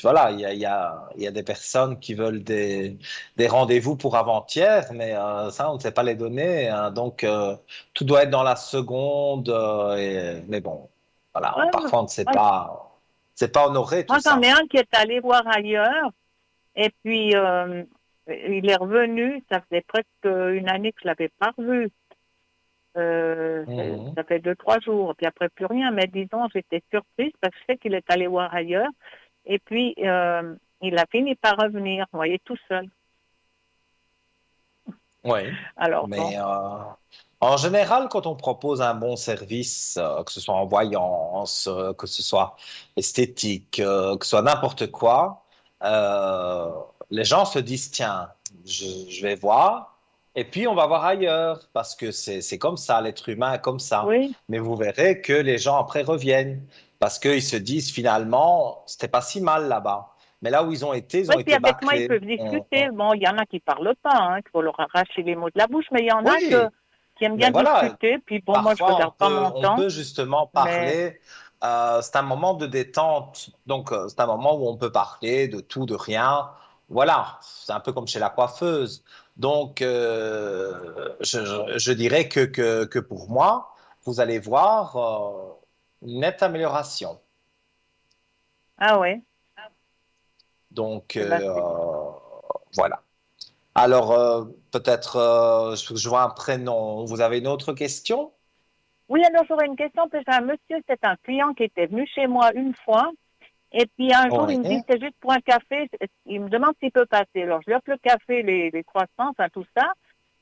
voilà, il y a des personnes qui veulent des rendez-vous pour avant-hier, mais ça, on ne sait pas les donner, hein. Donc, tout doit être dans la seconde. Mais bon, voilà, Ouais, parfois, on ne sait ouais. pas, c'est pas honoré tout Moi, j'en ai ça. un qui est allé voir ailleurs, et puis il est revenu, ça faisait presque une année que je l'avais pas revu. Mhm. Ça fait 2, 3 jours, puis après plus rien. Mais disons, j'étais surprise parce que je sais qu'il est allé voir ailleurs. Et puis, il a fini par revenir, vous voyez, tout seul. Oui, Alors bon, mais en général, quand on propose un bon service, que ce soit en voyance, que ce soit esthétique, que ce soit n'importe quoi, euh, les gens se disent, tiens, je vais voir, et puis on va voir ailleurs, parce que c'est comme ça, l'être humain est comme ça. oui. Mais vous verrez que les gens après reviennent, parce qu'ils se disent, finalement, c'était pas si mal là-bas. Mais là où ils Oui, ont puis été avec moi, ils bâclés. peuvent discuter. Bon, il y en a qui parlent pas, hein, qu'il faut leur arracher les mots de la bouche, mais il y en a Oui, qui aiment mais bien voilà, discuter. Puis bon, moi, je parfois, regarde pas mon on temps, peut justement mais parler. C'est un moment de détente. Donc, c'est un moment où on peut parler de tout, de rien. Voilà, c'est un peu comme chez la coiffeuse. Donc, je dirais que pour moi, vous allez voir une nette amélioration. ah ouais, Donc, eh ben, voilà. Alors, peut-être, je vois un prénom. Vous avez une autre question? oui, alors j'aurais une question, parce que un monsieur, c'est un client qui était venu chez moi une fois, et puis un jour, Oui. il me dit, c'est juste pour un café, il me demande s'il peut passer. Alors, je lui offre le café, les croissants, enfin tout ça,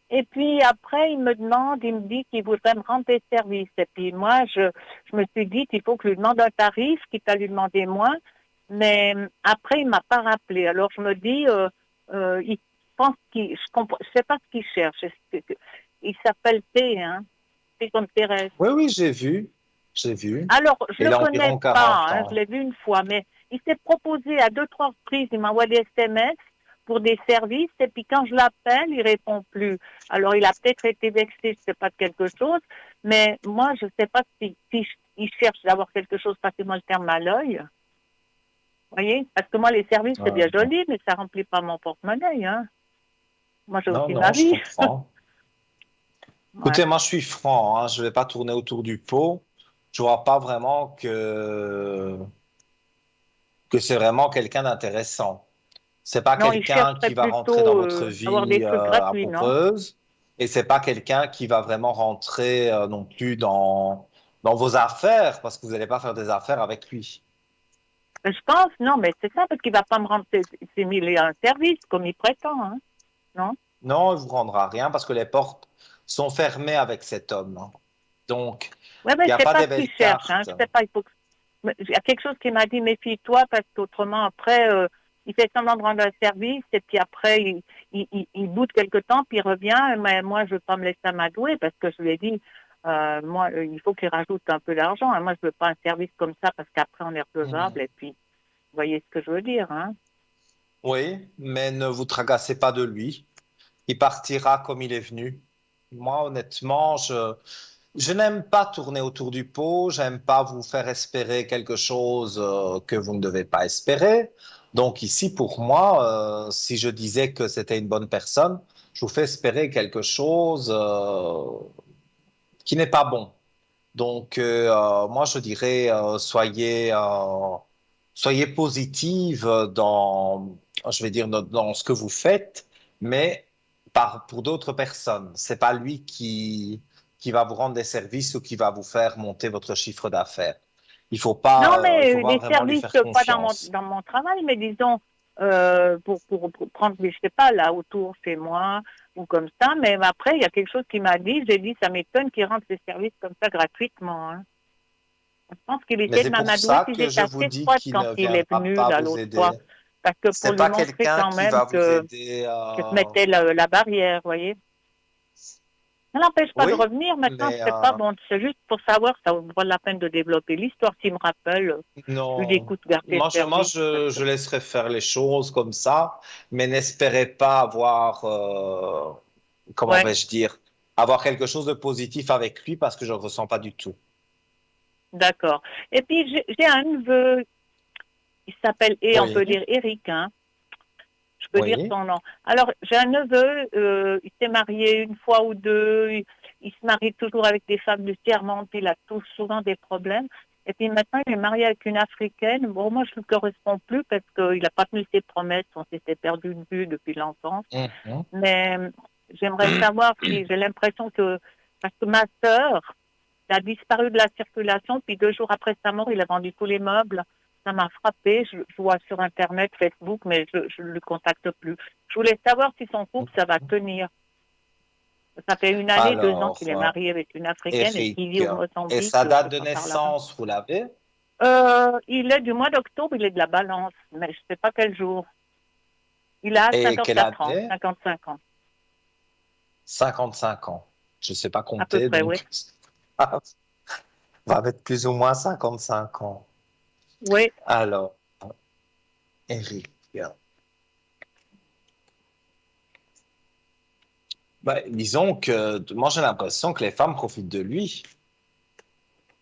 et puis après, il me demande, il me dit qu'il voudrait me rendre des services. Et puis moi, je me suis dit qu'il faut que je lui demande un tarif, quitte à lui demander moins, mais après, il m'a pas rappelé. Alors, je me dis, il pense je sais pas ce qu'il cherche. Il s'appelle T, hein, T comme Thérèse. Oui, oui, j'ai vu. J'ai vu. Alors, je Il le a connais environ pas, 40 hein, je ans. l'ai vu une fois, mais il s'est proposé à 2, 3 reprises, il m'envoie des SMS pour des services, et puis quand je l'appelle, il répond plus. Alors, il a peut-être été vexé, je sais pas, de quelque chose, mais moi, je sais pas si il cherche d'avoir quelque chose, passez-moi le terme à l'œil, vous voyez? Parce que moi, les services, c'est bien Non, joli, mais ça remplit pas mon porte-monnaie, hein. Moi, j'ai non, aussi ma non, je vie. comprends. Ouais. Écoutez, moi, je suis franc, hein, je ne vais pas tourner autour du pot. Je vois pas vraiment que c'est vraiment quelqu'un d'intéressant. C'est pas Non, il quelqu'un chercherait qui va rentrer dans plutôt votre avoir des vie trucs gratuits, non? amoureuse et c'est pas quelqu'un qui va vraiment rentrer non plus dans vos affaires parce que vous n'allez pas faire des affaires avec lui. Je pense, non, mais c'est ça, parce qu'il va pas me rendre ses mille et un services, comme il prétend, hein, non? Non, il vous rendra rien parce que les portes sont fermées avec cet homme, hein. Donc, Ouais, il mais n'y a c'est pas pas des ce qu'il belles cherche, hein, cartes. je sais pas, il y a quelque chose qui m'a dit, méfie-toi, parce qu'autrement, après, il fait semblant de rendre un service, et puis après, il boude quelque temps, puis il revient, mais moi, je veux pas me laisser amadouer, parce que je lui ai dit, moi, il faut qu'il rajoute un peu d'argent, hein. Moi, je veux pas un service comme ça, parce qu'après, on est redevable, Mhm. et puis, vous voyez ce que je veux dire, hein? Oui, mais ne vous tracassez pas de lui. Il partira comme il est venu. Moi, honnêtement, je n'aime pas tourner autour du pot. J'aime pas vous faire espérer quelque chose que vous ne devez pas espérer. Donc ici, pour moi, si je disais que c'était une bonne personne, je vous fais espérer quelque chose qui n'est pas bon. Donc moi, je dirais, soyez positive dans, je vais dire, dans ce que vous faites, mais pour d'autres personnes. C'est pas lui qui va vous rendre des services ou qui va vous faire monter votre chiffre d'affaires. Non, Il faut mais pas les vraiment lui services, faire pas confiance. dans mon travail, mais disons, pour prendre, je sais pas, là, autour chez moi, ou comme ça, mais après, il y a quelque chose qui m'a dit, j'ai dit, ça m'étonne qu'il rende ses services comme ça gratuitement, hein. Je pense qu'il Mais essaie de c'est pour m'amadouer, ça puis que j'étais je vous assez dis froide qu'il quand ne il est viendra venu, pas là, vous l'autre fois, aider. parce que pour C'est lui pas montrer quelqu'un quand qui même va vous aider. que je mettais la barrière, vous voyez. Ça n'empêche pas de Oui, revenir. Maintenant, je mais sais pas, bon, c'est juste pour savoir, ça vaut la peine de développer l'histoire. S'il me rappelle, je non. l'écoute vers tes services. Parce que, Je laisserai faire les choses comme ça, mais n'espérez pas avoir, comment ouais, vais-je dire, avoir quelque chose de positif avec lui parce que je ne ressens pas du tout. d'accord. Et puis, j'ai un neveu, il s'appelle, et on peut Oui, dire Eric, hein. Je peux dire oui. son nom. Alors, j'ai un neveu, il s'est marié une fois ou deux, il se marie toujours avec des femmes du tiers-monde, puis il a tout, souvent des problèmes. Et puis maintenant, il est marié avec une Africaine. Bon, moi, je ne le correspond plus parce qu'il n'a pas tenu ses promesses, on s'était perdu de vue depuis l'enfance. Mhm. Mais j'aimerais savoir si j'ai l'impression que, parce que ma sœur, il a disparu de la circulation, puis 2 jours après sa mort, il a vendu tous les meubles. Ça m'a frappé. Je vois sur Internet, Facebook, mais je ne le contacte plus. Je voulais savoir si son couple, ça va tenir. Ça fait 1 année, 2 ans qu'il Alors, est marié avec une Africaine et qu'il Eric, vit au et Mozambique, sa date de quelque part là-bas. naissance, vous l'avez? Il est du mois d'octobre, il est de la Balance, mais je ne sais pas quel jour. Il a Et quelle 54 ans, année? 55 ans, 55 ans. Je ne sais pas à peu compter, près, oui. donc ça va mettre plus ou moins 55 ans. Oui, Alors, Eric, disons que moi j'ai l'impression que les femmes profitent de lui.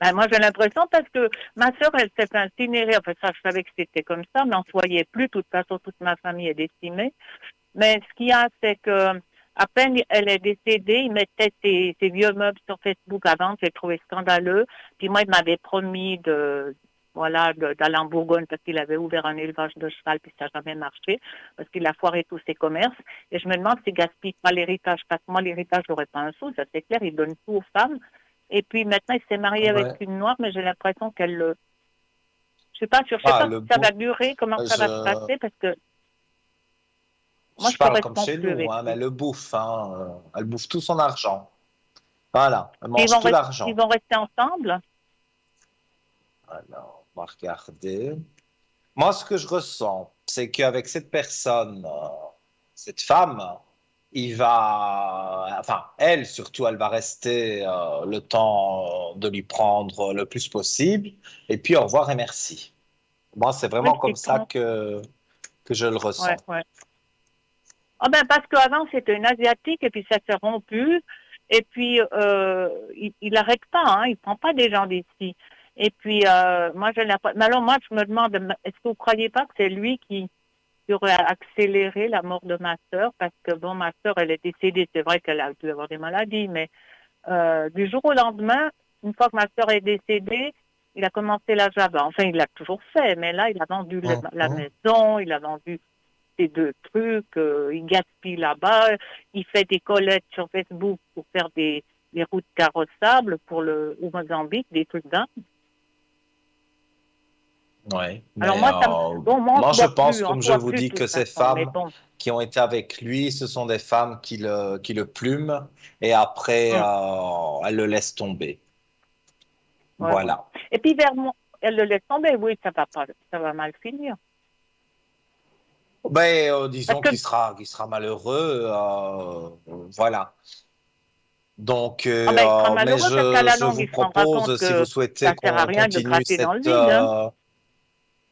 ben, moi j'ai l'impression parce que ma sœur, elle s'est fait incinérer. Enfin, ça, je savais que c'était comme ça, mais on ne se voyait plus. De toute façon, toute ma famille est décimée. Mais ce qu'il y a, c'est que à peine elle est décédée, il mettait ses vieux meubles sur Facebook à vendre, j'ai trouvé scandaleux. Puis moi, il m'avait promis d'aller en Bourgogne parce qu'il avait ouvert un élevage de cheval, puis ça n'a jamais marché, parce qu'il a foiré tous ses commerces. Et je me demande s'il gaspille pas l'héritage, parce que moi, l'héritage, j'aurais pas un sou, ça c'est clair, il donne tout aux femmes. Et puis maintenant, il s'est marié avec Ouais. une noire, mais j'ai l'impression je suis pas sûre, je sais Ah, pas le si ça va bouffe, durer, comment ça va se je, passer, parce que moi, je je parle comme corresponds chez plus nous, avec hein, mais lui. le bouffe, hein, elle bouffe tout son argent. Voilà, elle Puis mange tout ils l'argent. vont rester ensemble. Alors, on va regarder. Moi, ce que je ressens, c'est qu'avec cette personne, cette femme, enfin, elle surtout, elle va rester le temps de lui prendre le plus possible. Et puis, au revoir et merci. Moi, c'est Oui, vraiment comme c'est ça con. que je le Ouais, ressens. ouais. Ah ben parce qu'avant c'était une asiatique et puis ça s'est rompu et puis il arrête pas, hein, il prend pas des gens d'ici. Et puis moi je l'ai pas. Mais alors moi je me demande, est-ce que vous croyez pas que c'est lui qui aurait accéléré la mort de ma sœur parce que bon ma sœur elle est décédée, c'est vrai qu'elle a dû avoir des maladies, mais du jour au lendemain, une fois que ma sœur est décédée, il a commencé la Java. Enfin il l'a toujours fait, mais là il a vendu la Mhm. maison, il a vendu ces 2 trucs, il gaspille là-bas, il fait des collectes sur Facebook pour faire des routes carrossables au Mozambique, des trucs dingues. Ouais, Alors mais moi, bon, moi on moi se je voit pense, plus, on comme se je voit vous plus de dis, toute que ces façon, mais femmes bon. qui ont été avec lui, ce sont des femmes qui le plument et après Hum, elles le laissent tomber. ouais, ouais. Voilà. Et puis vers moi, elle le laisse tomber, oui, ça va pas, ça va mal finir. Ben, Parce disons que, qu'il sera malheureux, voilà. Donc, ah ben, il sera malheureux parce qu'à la je longue, vous il se rendra compte propose, si vous que souhaitez ça sert à qu'on rien de continue gratter dans le vide, hein.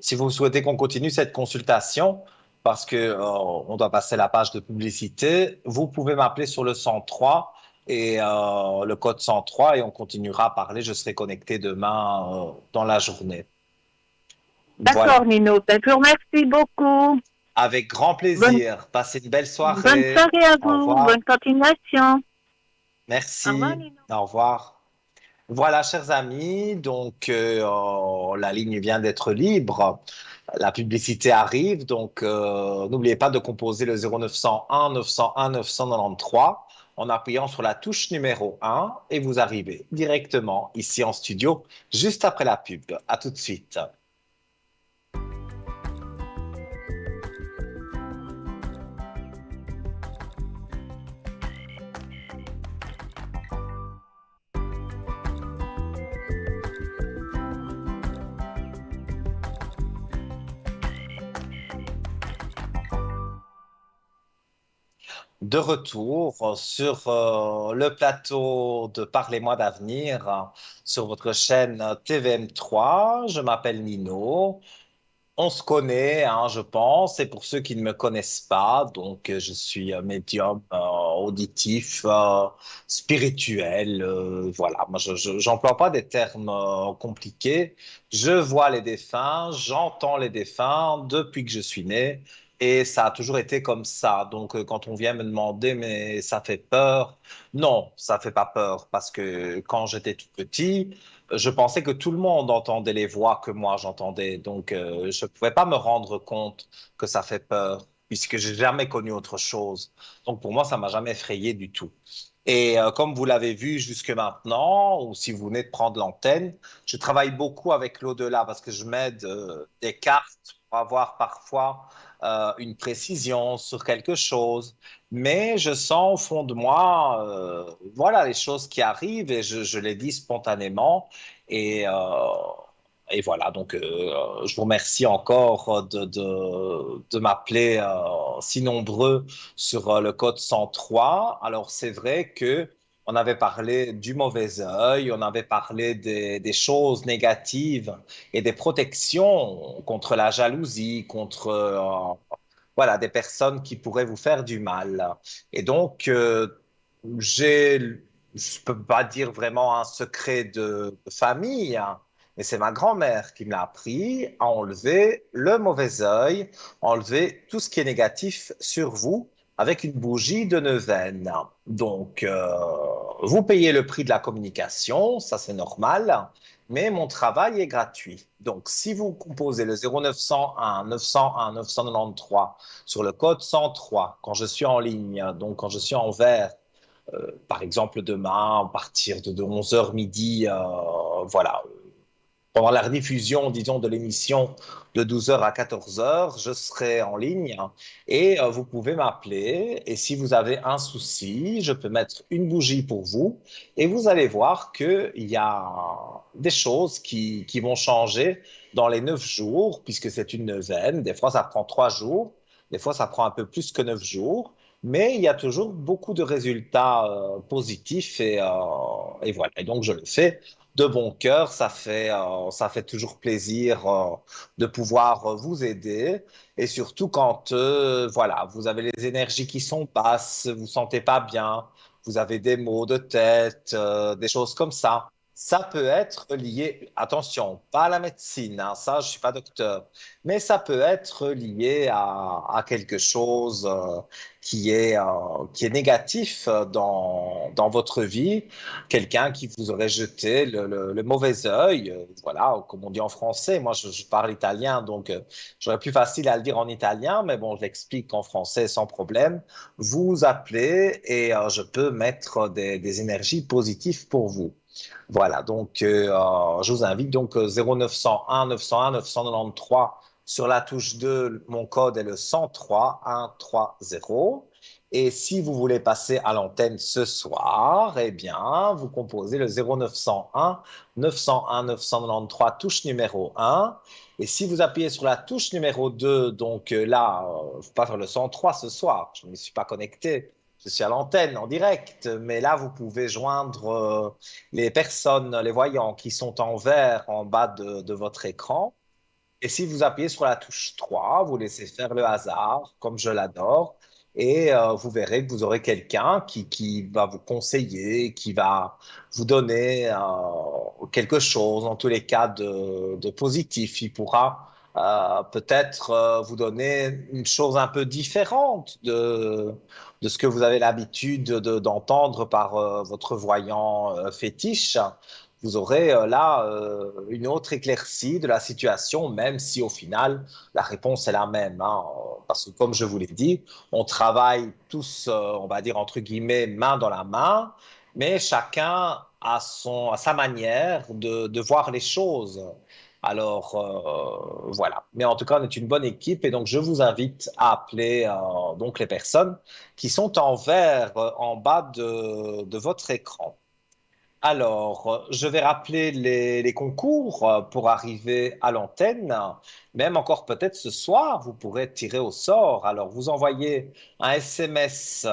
si vous souhaitez qu'on continue cette consultation, parce que on doit passer la page de publicité, vous pouvez m'appeler sur le 103 et le code 103 et on continuera à parler. Je serai connecté demain dans la journée. D'accord, Voilà. Nino. Ben, je vous remercie beaucoup. Avec grand Bonne, plaisir. Passez une belle bonne soirée. soirée à Au vous. Bonne revoir. continuation. Au revoir, Merci. Nino. Au revoir. Voilà, chers amis, donc la ligne vient d'être libre. La publicité arrive, donc n'oubliez pas de composer le 0901 901 993 en appuyant sur la touche numéro 1 et vous arrivez directement ici en studio, juste après la pub. À tout de suite. de retour sur le plateau de Parlez-moi d'avenir sur votre chaîne TVM3. Je m'appelle Nino. On se connaît, hein, je pense, et pour ceux qui ne me connaissent pas, donc je suis médium auditif, spirituel, voilà. Moi, j'emploie pas des termes compliqués. Je vois les défunts, j'entends les défunts depuis que je suis né, et ça a toujours été comme ça. Donc, quand on vient me demander, mais ça fait peur? Non, ça fait pas peur, parce que quand j'étais tout petit, je pensais que tout le monde entendait les voix que moi j'entendais. Donc, je ne pouvais pas me rendre compte que ça fait peur, puisque j'ai jamais connu autre chose. Donc, pour moi, ça m'a jamais effrayé du tout. Et comme vous l'avez vu jusque maintenant, ou si vous venez de prendre l'antenne, je travaille beaucoup avec l'au-delà parce que je m'aide des cartes pour avoir parfois une précision sur quelque chose. Mais je sens au fond de moi, voilà, les choses qui arrivent et je les dis spontanément. Et, euh, et voilà, donc je vous remercie encore de m'appeler si nombreux sur le code 103. Alors c'est vrai que on avait parlé du mauvais œil, on avait parlé des choses négatives et des protections contre la jalousie, contre voilà, des personnes qui pourraient vous faire du mal. Et donc, je peux pas dire vraiment un secret de famille, hein, mais c'est ma grand-mère qui me l'a appris à enlever le mauvais œil, enlever tout ce qui est négatif sur vous avec une bougie de neuvaine. Donc, vous payez le prix de la communication, ça c'est normal, mais mon travail est gratuit. Donc, si vous composez le 0901 901 993 sur le code 103 quand je suis en ligne, donc quand je suis en vert, par exemple demain, à partir de 11h midi, voilà, pendant la rediffusion, disons, de l'émission de 12h à 14h, je serai en ligne et vous pouvez m'appeler. Et si vous avez un souci, je peux mettre une bougie pour vous et vous allez voir qu'il y a des choses qui vont changer dans les 9 jours, puisque c'est une neuvaine. Des fois, ça prend 3 jours, des fois, ça prend un peu plus que 9 jours. Mais il y a toujours beaucoup de résultats positifs et voilà. Et donc, je le fais de bon cœur. Ça fait toujours plaisir de pouvoir vous aider. Et surtout quand voilà, vous avez les énergies qui sont basses, vous ne sentez pas bien, vous avez des maux de tête, des choses comme ça. Ça peut être lié, attention, pas à la médecine, hein, ça, je suis pas docteur, mais ça peut être lié à quelque chose qui est négatif dans votre vie, quelqu'un qui vous aurait jeté le mauvais œil, voilà, comme on dit en français. Moi, je parle italien, donc j'aurais plus facile à le dire en italien, mais bon, je l'explique en français sans problème. Vous appelez et je peux mettre des énergies positives pour vous. Voilà, donc je vous invite donc 0901 901 993 sur la touche 2, mon code est le 103 130. Et si vous voulez passer à l'antenne ce soir, eh bien, vous composez le 0901 901 993, touche numéro 1. Et si vous appuyez sur la touche numéro 2, donc là, il ne faut pas faire le 103 ce soir, je ne me suis pas connecté. Je suis à l'antenne en direct, mais là, vous pouvez joindre les personnes, les voyants qui sont en vert en bas de votre écran. Et si vous appuyez sur la touche 3, vous laissez faire le hasard, comme je l'adore, et vous verrez que vous aurez quelqu'un qui va vous conseiller, qui va vous donner quelque chose, en tous les cas, de positif. Il pourra peut-être vous donner une chose un peu différente de ce que vous avez l'habitude d'entendre par votre voyant fétiche. Vous aurez là une autre éclaircie de la situation, même si au final, la réponse est la même, hein. Parce que comme je vous l'ai dit, on travaille tous, on va dire entre guillemets, main dans la main, mais chacun a sa manière de voir les choses. Alors voilà. Mais en tout cas, on est une bonne équipe et donc je vous invite à appeler donc les personnes qui sont en vert en bas de votre écran. Alors, je vais rappeler les concours pour arriver à l'antenne. Même encore peut-être ce soir, vous pourrez tirer au sort. Alors, vous envoyez un SMS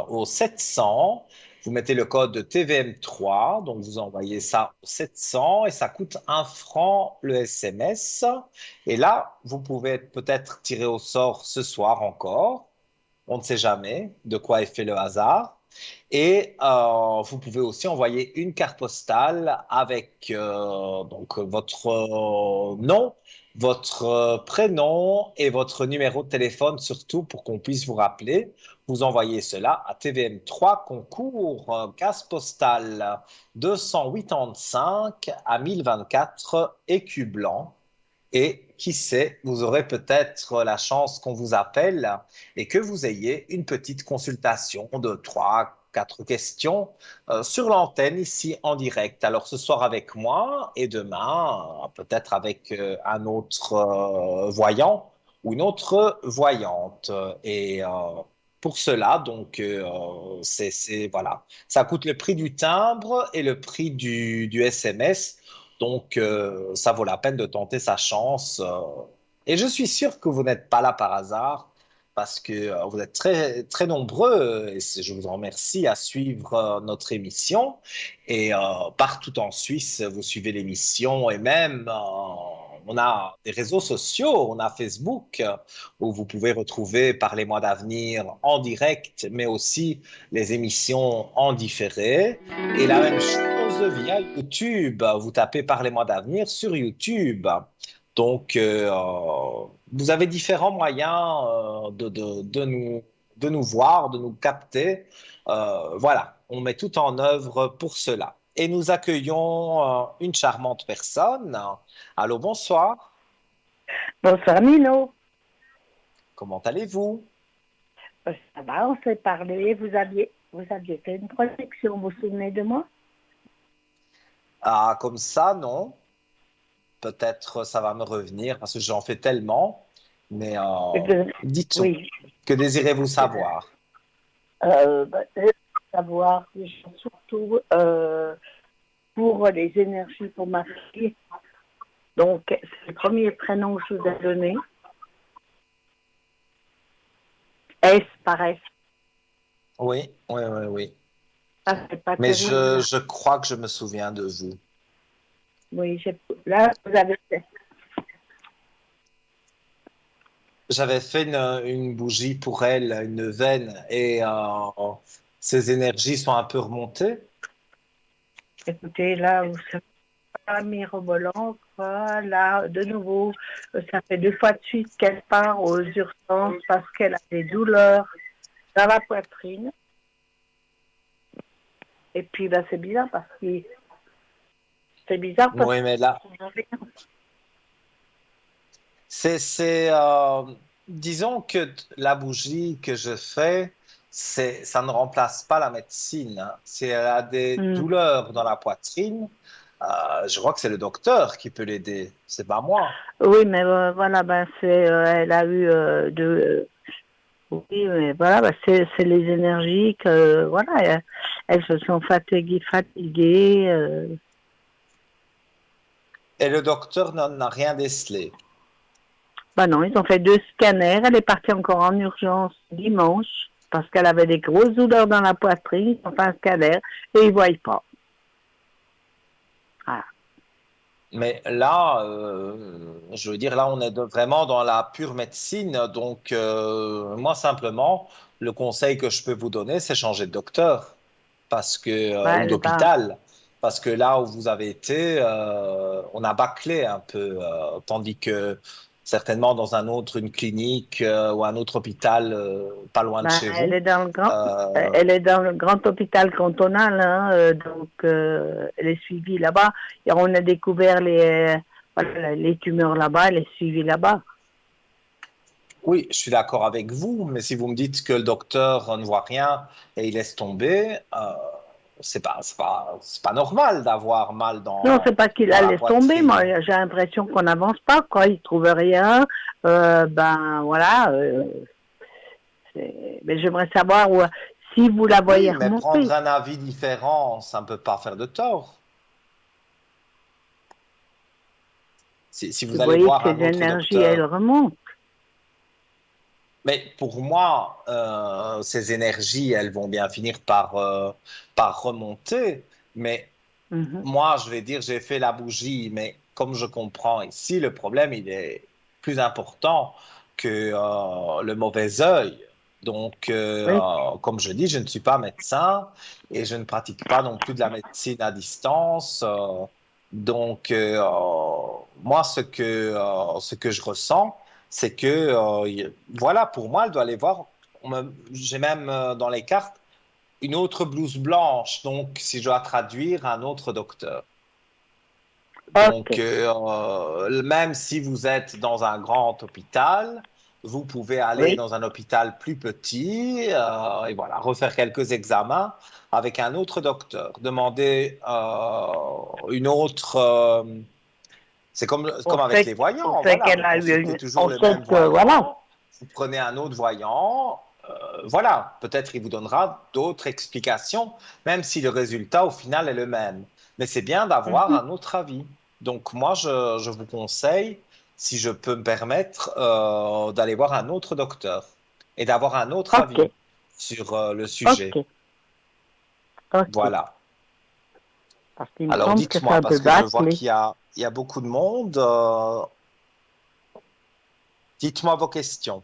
au 700, vous mettez le code TVM3, donc vous envoyez ça au 700 et ça coûte 1 franc le SMS. Et là, vous pouvez peut-être tirer au sort ce soir encore. On ne sait jamais de quoi est fait le hasard. Et vous pouvez aussi envoyer une carte postale avec donc votre nom, votre prénom et votre numéro de téléphone surtout pour qu'on puisse vous rappeler. Vous envoyez cela à TVM3 concours case postale 285 à 1024 écu blanc. Et qui sait, vous aurez peut-être la chance qu'on vous appelle et que vous ayez une petite consultation de 3, 4 questions sur l'antenne ici en direct. Alors ce soir avec moi et demain peut-être avec un autre voyant ou une autre voyante. Et pour cela, donc, voilà, ça coûte le prix du timbre et le prix du SMS. Donc, ça vaut la peine de tenter sa chance. Et je suis sûr que vous n'êtes pas là par hasard, parce que vous êtes très, très nombreux, et je vous en remercie, à suivre notre émission. Et partout en Suisse, vous suivez l'émission, et même, on a des réseaux sociaux, on a Facebook, où vous pouvez retrouver Parlez-moi d'avenir en direct, mais aussi les émissions en différé. Et la même chose via YouTube. Vous tapez Parlez-moi d'avenir sur YouTube. Donc, vous avez différents moyens de nous voir, de nous capter. Voilà, on met tout en œuvre pour cela. Et nous accueillons une charmante personne. Allô, bonsoir. Bonsoir Nino. Comment allez-vous? Ça va, on s'est parlé. Vous aviez fait une projection, vous vous souvenez de moi? Ah, comme ça, non. Peut-être ça va me revenir parce que j'en fais tellement. Mais dites-nous, Oui. que désirez-vous savoir? Savoir surtout pour les énergies pour ma fille. Donc, c'est le premier prénom que je vous ai donné. S par S. Oui, oui, oui, oui. Ça, c'est pas Mais terrible. je crois que je me souviens de vous. Oui, là, vous avez fait. J'avais fait une bougie pour elle, une veine, et ses énergies sont un peu remontées. Écoutez, là, vous savez pas mirobolant, quoi. Là, de nouveau, ça fait 2 fois de suite qu'elle part aux urgences parce qu'elle a des douleurs dans la poitrine. Et puis, bah, c'est bizarre parce que Oui, mais là, disons que la bougie que je fais, ça ne remplace pas la médecine, hein. Si elle a des douleurs dans la poitrine, je crois que c'est le docteur qui peut l'aider, c'est pas moi. Oui, mais voilà, ben elle a eu oui, mais voilà, ben, c'est les énergies que voilà, elles se sont fatiguées. Et le docteur n'a rien décelé. Ben non, ils ont fait 2 scanners. Elle est partie encore en urgence dimanche parce qu'elle avait des grosses douleurs dans la poitrine. Ils ont fait un scanner et ils ne voient pas. Voilà. Mais là, je veux dire, là, on est vraiment dans la pure médecine. Donc, moi, simplement, le conseil que je peux vous donner, c'est changer de docteur ou d'hôpital. Parce que là où vous avez été, on a bâclé un peu. Tandis que certainement dans une clinique ou un autre hôpital pas loin de chez Elle vous. est dans le grand hôpital cantonal, hein, donc elle est suivie là-bas. Et on a découvert les tumeurs là-bas, elle est suivie là-bas. Oui, je suis d'accord avec vous, mais si vous me dites que le docteur ne voit rien et il laisse tomber, c'est pas normal d'avoir mal dans Non, c'est pas qu'il la laisse poitrine. tomber. Moi, j'ai l'impression qu'on n'avance pas, quoi. Il trouve rien. Ben voilà. Mais j'aimerais savoir Si vous la voyez Oui, mais remonter, prendre un avis différent, ça ne peut pas faire de tort. Si vous vous allez voyez voir que un ces autre énergies, elles docteur. remontent. Mais pour moi, ces énergies, elles vont bien finir par remonter. Mais Mhm. moi, je vais dire, j'ai fait la bougie, mais comme je comprends ici, le problème, il est plus important que le mauvais œil. Donc, Oui, comme je dis, je ne suis pas médecin et je ne pratique pas non plus de la médecine à distance. Donc, moi, ce que je ressens, c'est que, voilà, pour moi, elle doit aller voir. J'ai même dans les cartes une autre blouse blanche, donc si je dois traduire, un autre docteur. Donc, ok. même si vous êtes dans un grand hôpital, vous pouvez aller Oui, dans un hôpital plus petit et voilà, refaire quelques examens avec un autre docteur. Demander une autre. C'est comme avec les on voyants, sait voilà, qu'elle vous a eu consultez on toujours le sait même que, voilà. voyant, vous prenez un autre voyant, voilà, peut-être il vous donnera d'autres explications, même si le résultat au final est le même. Mais c'est bien d'avoir Mhm. un autre avis. Donc moi, je vous conseille, si je peux me permettre, d'aller voir un autre docteur et d'avoir un autre Ok, avis sur le sujet. ok, ok. Voilà. Parce qu'il me Alors semble que c'est dites-moi, un peu parce que je vois bâclé. qu'il y a beaucoup de monde, dites-moi vos questions.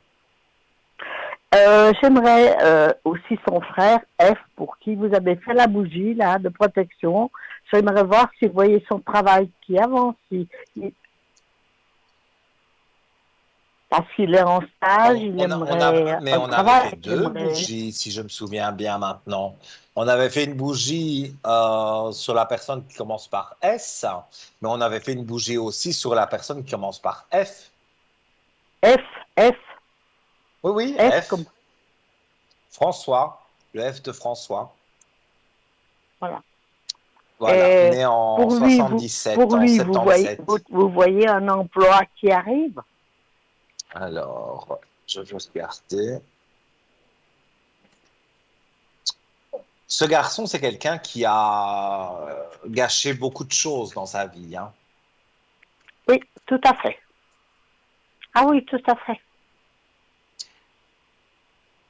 J'aimerais aussi son frère F, pour qui vous avez fait la bougie là de protection. J'aimerais voir si vous voyez son travail qui avance, parce qu'il est en stage, il aimerait Mais un on avait fait travail, il deux aimerait bougies, si je me souviens bien maintenant. On avait fait une bougie sur la personne qui commence par S, mais on avait fait une bougie aussi sur la personne qui commence par F. F, F, Oui, oui, F comme F. François, le F de François. voilà. Voilà, Et né en pour lui, pour 77, en lui, vous 77. voyez un emploi qui arrive. Alors, je vais regarder. Ce garçon, c'est quelqu'un qui a gâché beaucoup de choses dans sa vie, hein. Oui, tout à fait. Ah oui, tout à fait.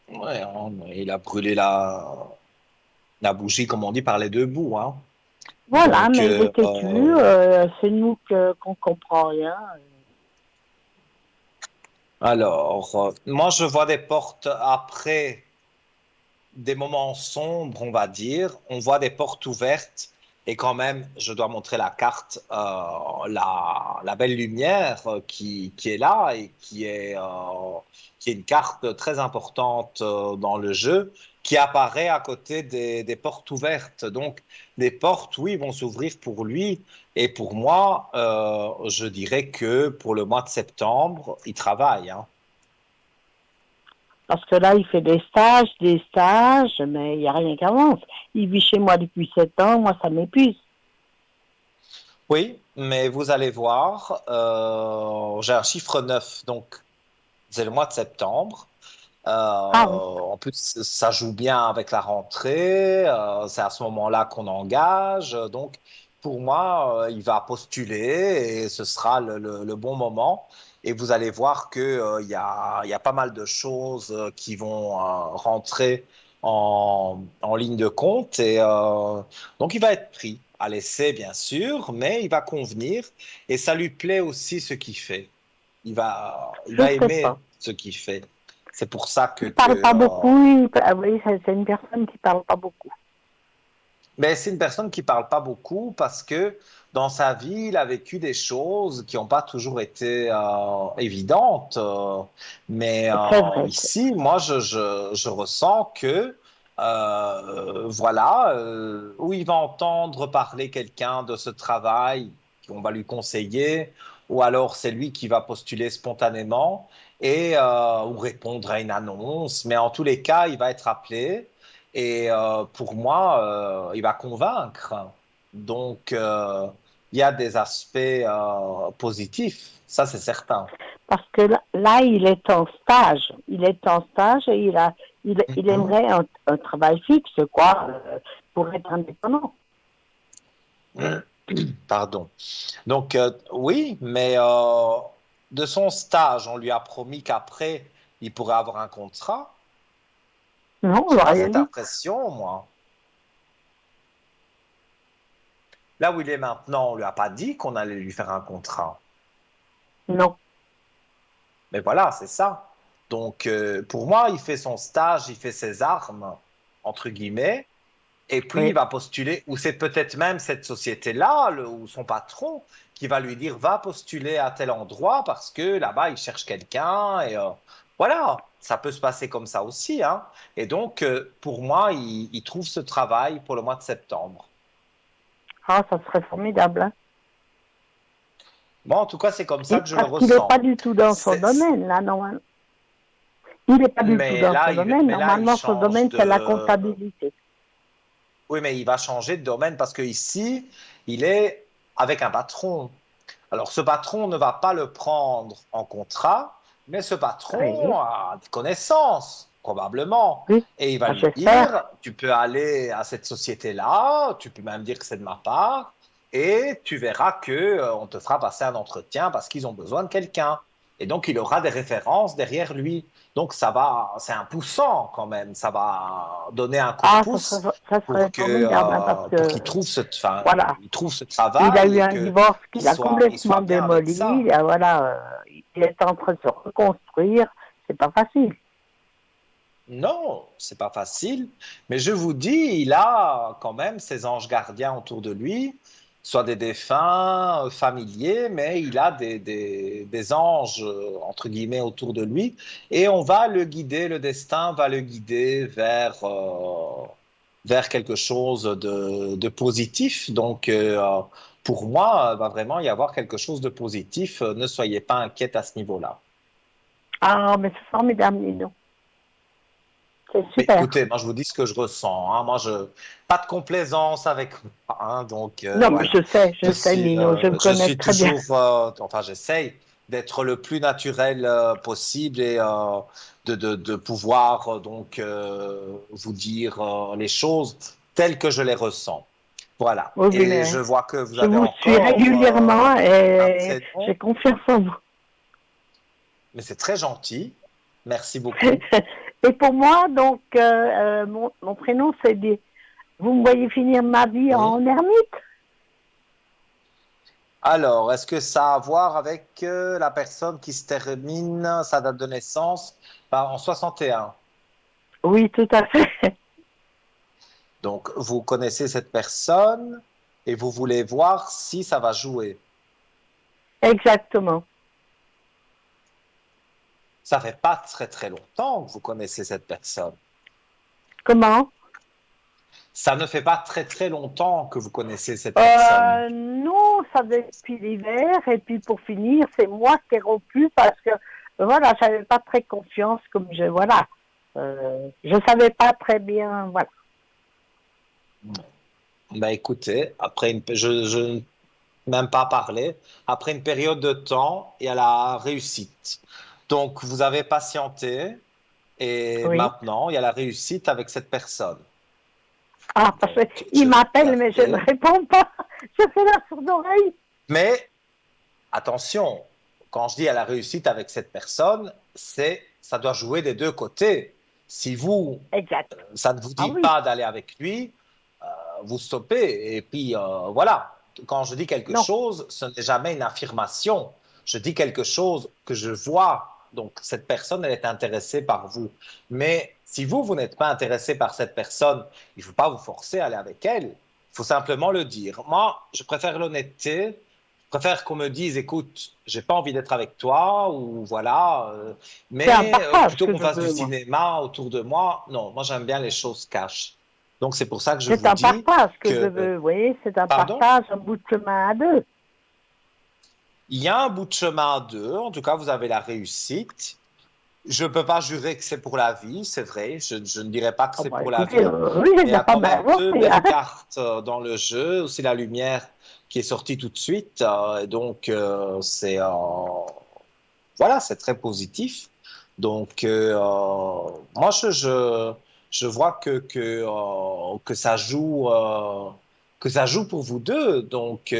Ouais, hein, il a brûlé la bougie, comme on dit, par les deux bouts, hein. Voilà, Donc, mais il est têtu, c'est nous qu'on comprend rien. alors, moi, je vois des portes après des moments sombres, on va dire. On voit des portes ouvertes. Et quand même, je dois montrer la carte, la belle lumière qui est là et qui est une carte très importante dans le jeu, qui apparaît à côté des portes ouvertes. Donc, les portes, oui, vont s'ouvrir pour lui. Et pour moi, je dirais que pour le mois de septembre, il travaille, hein. Parce que là, il fait des stages, mais il n'y a rien qui avance. Il vit chez moi depuis 7 ans, moi, ça m'épuise. Oui, mais vous allez voir, j'ai un chiffre 9, donc c'est le mois de septembre. Ah oui, En plus, ça joue bien avec la rentrée, c'est à ce moment-là qu'on engage. Donc, pour moi, il va postuler et ce sera le bon moment. Et vous allez voir que, il y a pas mal de choses qui vont rentrer en ligne de compte. Et donc, il va être pris à l'essai, bien sûr, mais il va convenir. Et ça lui plaît aussi ce qu'il fait. Il je va sais pas. aimer ce qu'il fait. C'est pour ça Il parle pas beaucoup, oui, c'est une personne qui parle pas beaucoup. mais c'est une personne qui parle pas beaucoup parce que dans sa vie, il a vécu des choses qui n'ont pas toujours été évidentes. Mais C'est vrai. ici, moi, je ressens que voilà, où il va entendre parler quelqu'un de ce travail qu'on va lui conseiller, ou alors c'est lui qui va postuler spontanément et ou répondre à une annonce. Mais en tous les cas, il va être appelé. Et pour moi, il va convaincre. Donc, il y a des aspects positifs, ça c'est certain. Parce que là, il est en stage. Il est en stage et il aimerait un travail fixe, quoi, pour être indépendant. Pardon. Donc, oui, mais de son stage, on lui a promis qu'après, il pourrait avoir un contrat. Non, on J'ai l'a pas rien cette dit. impression, moi. Là où il est maintenant, on lui a pas dit qu'on allait lui faire un contrat. Non. Mais voilà, c'est ça. Donc, pour moi, il fait son stage, il fait ses armes, entre guillemets, et puis il Oui. va postuler, ou c'est peut-être même cette société-là, ou son patron, qui va lui dire, va postuler à tel endroit, parce que là-bas, il cherche quelqu'un, et voilà, ça peut se passer comme ça aussi, hein. Et donc, pour moi, il trouve ce travail pour le mois de septembre. Ah, ça serait formidable, hein. Moi, en tout cas, c'est comme ça que je le Parce qu'il n'est pas ressens. du tout dans son C'est- domaine, là, normalement. Il n'est pas du tout Mais dans son là, domaine. il Normalement, son change domaine, c'est la de. comptabilité. Oui, mais il va changer de domaine parce que ici, il est avec un patron. Alors, ce patron ne va pas le prendre en contrat, mais ce Oui, patron a des connaissances, probablement. oui. Et il va Ah, lui j'espère. dire, tu peux aller à cette société-là, tu peux même dire que c'est de ma part, et tu verras que on te fera passer un entretien parce qu'ils ont besoin de quelqu'un. Et donc, il aura des références derrière lui. Donc, ça va, c'est un poussant quand même. Ça va donner un coup de Ah, pouce ça serait formidable, hein, parce pour que, qu'il trouve enfin, voilà, il trouve ce il a travail eu et un que divorce qu'il a il complètement soit bien avec démoli. ça. Voilà, il est en train de se reconstruire. C'est pas facile. Non, c'est pas facile, mais je vous dis, il a quand même ses anges gardiens autour de lui, soit des défunts familiers, mais il a des anges, entre guillemets, autour de lui, et on va le guider, le destin va le guider vers quelque chose de positif. Donc, pour moi, il va vraiment y avoir quelque chose de positif. Ne soyez pas inquiète à ce niveau-là. Ah, mais c'est formidable, Nino. C'est Mais super. écoutez, moi je vous dis ce que je ressens, hein. Pas de complaisance avec moi, hein. Donc Non, mais voilà. je sais, Nino, je me Je connais suis très bien. toujours, enfin j'essaye d'être le plus naturel possible et de pouvoir vous dire les choses telles que je les ressens. Voilà. Oui, oui, Et je mais vois que vous je avez vous suis encore régulièrement un et prénom, j'ai confiance en vous. mais c'est très gentil. Merci beaucoup. Et pour moi, donc, mon prénom, c'est dit. Vous me voyez finir ma vie Oui. en ermite? Alors, est-ce que ça a à voir avec la personne qui se termine sa date de naissance en 61? Oui, tout à fait. Donc, vous connaissez cette personne et vous voulez voir si ça va jouer. Exactement. Ça fait pas très très longtemps que vous connaissez cette personne. Comment? Ça ne fait pas très très longtemps que vous connaissez cette personne. Non, ça depuis l'hiver. Et puis pour finir, c'est moi qui ai rompu parce que, voilà, j'avais pas très confiance comme voilà. Je savais pas très bien, voilà. Ben écoutez, je ne même pas parler. Après une période de temps, il y a la réussite. Donc, vous avez patienté. Et Oui. maintenant, il y a la réussite avec cette personne. Ah, parce Donc, qu'il vous m'appelle, mais je ne avez- réponds pas. Je fais la sourde oreille. Mais attention, quand je dis à la réussite avec cette personne, ça doit jouer des deux côtés. Si vous, Exact. ça ne vous Ah dit oui. pas d'aller avec lui, vous stoppez. Et puis, voilà. Quand je dis quelque Non. chose, ce n'est jamais une affirmation. Je dis quelque chose que je vois. Donc, cette personne, elle est intéressée par vous. Mais si vous n'êtes pas intéressé par cette personne, il ne faut pas vous forcer à aller avec elle. Il faut simplement le dire. Moi, je préfère l'honnêteté. Je préfère qu'on me dise, écoute, j'ai pas envie d'être avec toi, ou voilà, C'est un mais partage plutôt que qu'on je fasse du veux, moi. cinéma autour de moi. Non, moi j'aime bien les choses cash. Donc c'est pour ça que je C'est vous un dis partage que je que, veux, vous voyez, c'est un pardon, partage, un bout de chemin à deux. il y a un bout de chemin à deux. En tout cas, vous avez la réussite. Je ne peux pas jurer que c'est pour la vie, c'est vrai. Je ne dirais pas que Oh, c'est bah, pour la écoutez, vie. oui, Mais il il y n'a a pas quand même deux d'inventé, hein. belles cartes dans le jeu. Aussi la lumière qui est sortie tout de suite. Et donc, voilà, c'est très positif. Donc, moi, je vois que ça joue pour vous deux. Donc,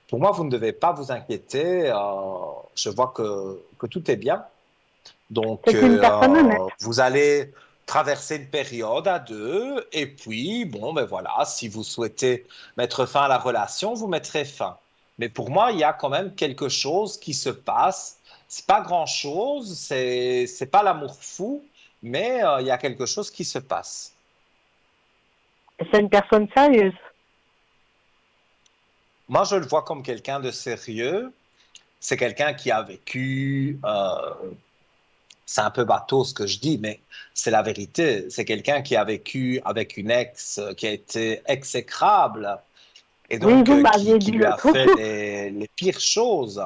pour moi, vous ne devez pas vous inquiéter. Je vois que tout est bien. Donc, C'est une personne honnête. vous allez traverser une période à deux. Et puis, bon, ben voilà, si vous souhaitez mettre fin à la relation, vous mettrez fin. Mais pour moi, il y a quand même quelque chose qui se passe. C'est pas grand-chose, c'est pas l'amour fou, mais il y a quelque chose qui se passe. C'est une personne sérieuse. Moi, je le vois comme quelqu'un de sérieux. C'est quelqu'un qui a vécu, c'est un peu bateau ce que je dis, mais c'est la vérité. C'est quelqu'un qui a vécu avec une ex qui a été exécrable et Oui, donc vous qui, m'aviez qui dit lui a l'autre fait jour. les pires choses.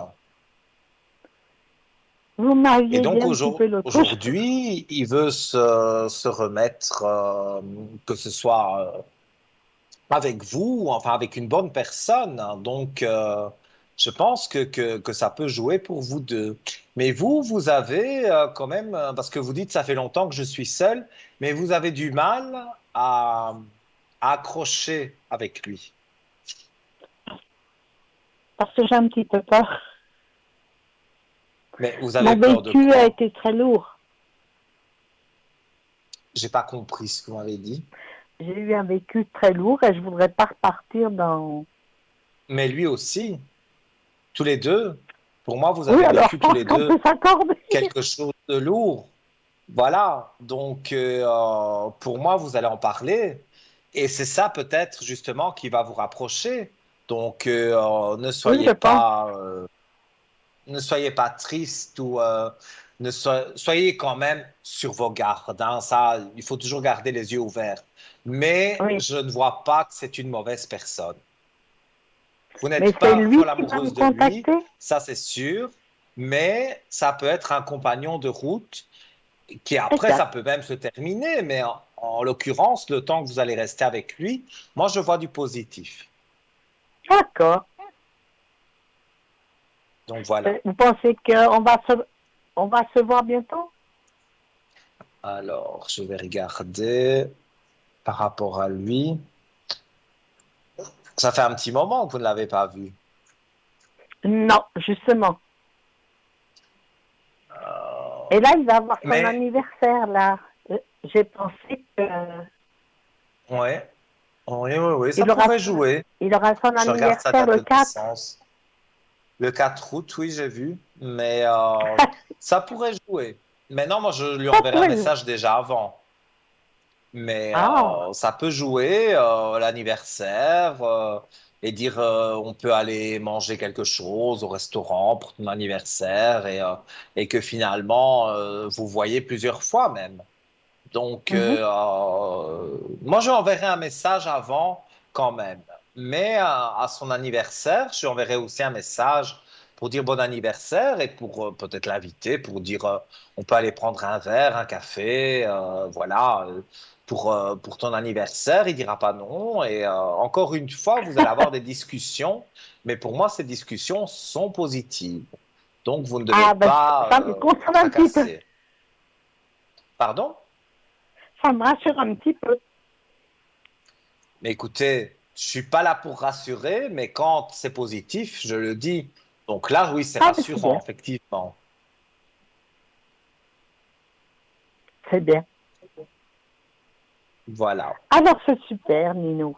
Vous Et m'aviez dit donc un petit peu l'autre jour. aujourd'hui, il veut se remettre, que ce soit avec vous, enfin avec une bonne personne. Donc, je pense que ça peut jouer pour vous deux. Mais vous avez quand même, parce que vous dites, ça fait longtemps que je suis seul, mais vous avez du mal à accrocher avec lui. Parce que j'ai un petit peu peur. Mais vous avez Mon peur de vécu a quoi? été très lourd. J'ai pas compris ce que vous m'avez dit. J'ai eu un vécu très lourd et je voudrais pas repartir dans... Mais lui aussi, tous les deux. Pour moi, vous Oui, avez alors je vécu tous pense les qu'on deux peut s'accorder. quelque chose de lourd. Voilà, donc pour moi, vous allez en parler. Et c'est ça peut-être justement qui va vous rapprocher. Donc Oui, je pense. ne soyez pas triste ou soyez quand même sur vos gardes. Hein. Ça, il faut toujours garder les yeux ouverts. Mais Oui. je ne vois pas que c'est une mauvaise personne. Vous Mais n'êtes c'est pas lui folle qui va me amoureuse de lui, contacter. ça c'est sûr. Mais ça peut être un compagnon de route qui après, ça Exact. peut même se terminer, mais en l'occurrence, le temps que vous allez rester avec lui, moi, je vois du positif. D'accord. Donc voilà. Vous pensez on va se voir bientôt? Alors, je vais regarder par rapport à lui. Ça fait un petit moment que vous ne l'avez pas vu. Non, justement. Euh, Et là, il va avoir son mais, anniversaire, là. J'ai pensé que ouais, oui, oui, oui, ça il aura, pourrait jouer. il aura son Je regarde sa anniversaire date le de 4. naissance. Le 4 août, oui, j'ai vu. Mais ça pourrait jouer. Mais non, moi, je lui Ça enverrai un pourrait jouer. message déjà avant. Mais Ah, ça peut jouer l'anniversaire et dire on peut aller manger quelque chose au restaurant pour ton anniversaire et que finalement vous voyez plusieurs fois même. Donc mhm. moi je lui enverrai un message avant quand même. Mais à son anniversaire, je lui enverrai aussi un message pour dire bon anniversaire et pour peut-être l'inviter pour dire on peut aller prendre un verre, un café, voilà, pour ton anniversaire. Il dira pas non. Et encore une fois, vous allez avoir des discussions, mais pour moi, ces discussions sont positives. Donc vous ne devez Ah, ben, pas ça me vous console un petit peu. tracasser. Pardon? Ça me rassure un petit peu. Mais écoutez, je suis pas là pour rassurer, mais quand c'est positif, je le dis. Donc là, oui, c'est Ah, ben, c'est rassurant, bien. effectivement. C'est bien. Voilà. Alors, c'est super, Nino.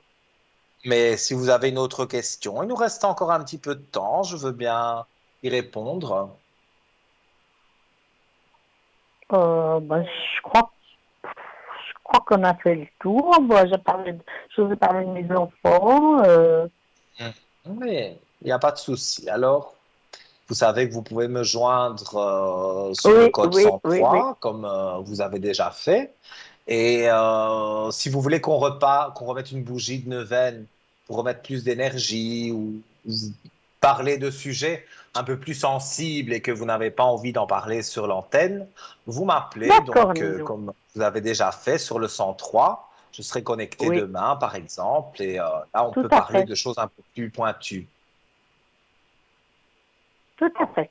Mais si vous avez une autre question, il nous reste encore un petit peu de temps, je veux bien y répondre. Ben, je crois qu'on a fait le tour. Moi, je vous ai parlé de mes enfants. Mais il n'y a pas de souci. Alors, vous savez que vous pouvez me joindre sur le Oui, code oui, oui, oui. 103, comme vous avez déjà fait. Et si vous voulez qu'on remette une bougie de neuvaine pour remettre plus d'énergie ou parler de sujets un peu plus sensibles et que vous n'avez pas envie d'en parler sur l'antenne, vous m'appelez. D'accord, Donc, Nino. comme vous avez déjà fait sur le 103, je serai connecté Oui, demain, par exemple. Et là, on tout peut à parler fait. de choses un peu plus pointues. Tout à fait.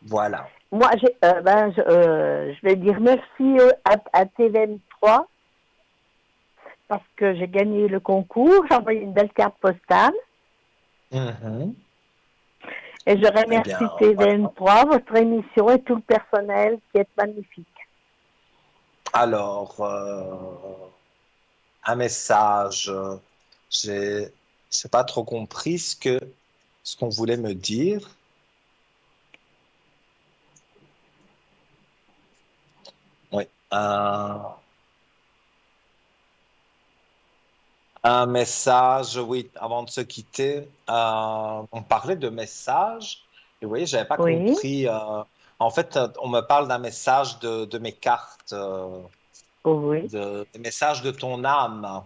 Voilà. moi, je vais dire merci à TVM3 parce que j'ai gagné le concours. J'ai envoyé une belle carte postale Mhm. et je Eh bien, remercie voilà. TVM3, votre émission et tout le personnel qui est magnifique. Alors, un message. J'ai, j'ai pas trop compris ce qu'on voulait me dire. Oui. Un message, oui, avant de se quitter, on parlait de messages. Et oui, j'avais pas Oui, compris. En fait, on me parle d'un message de mes cartes, oui, des messages de ton âme.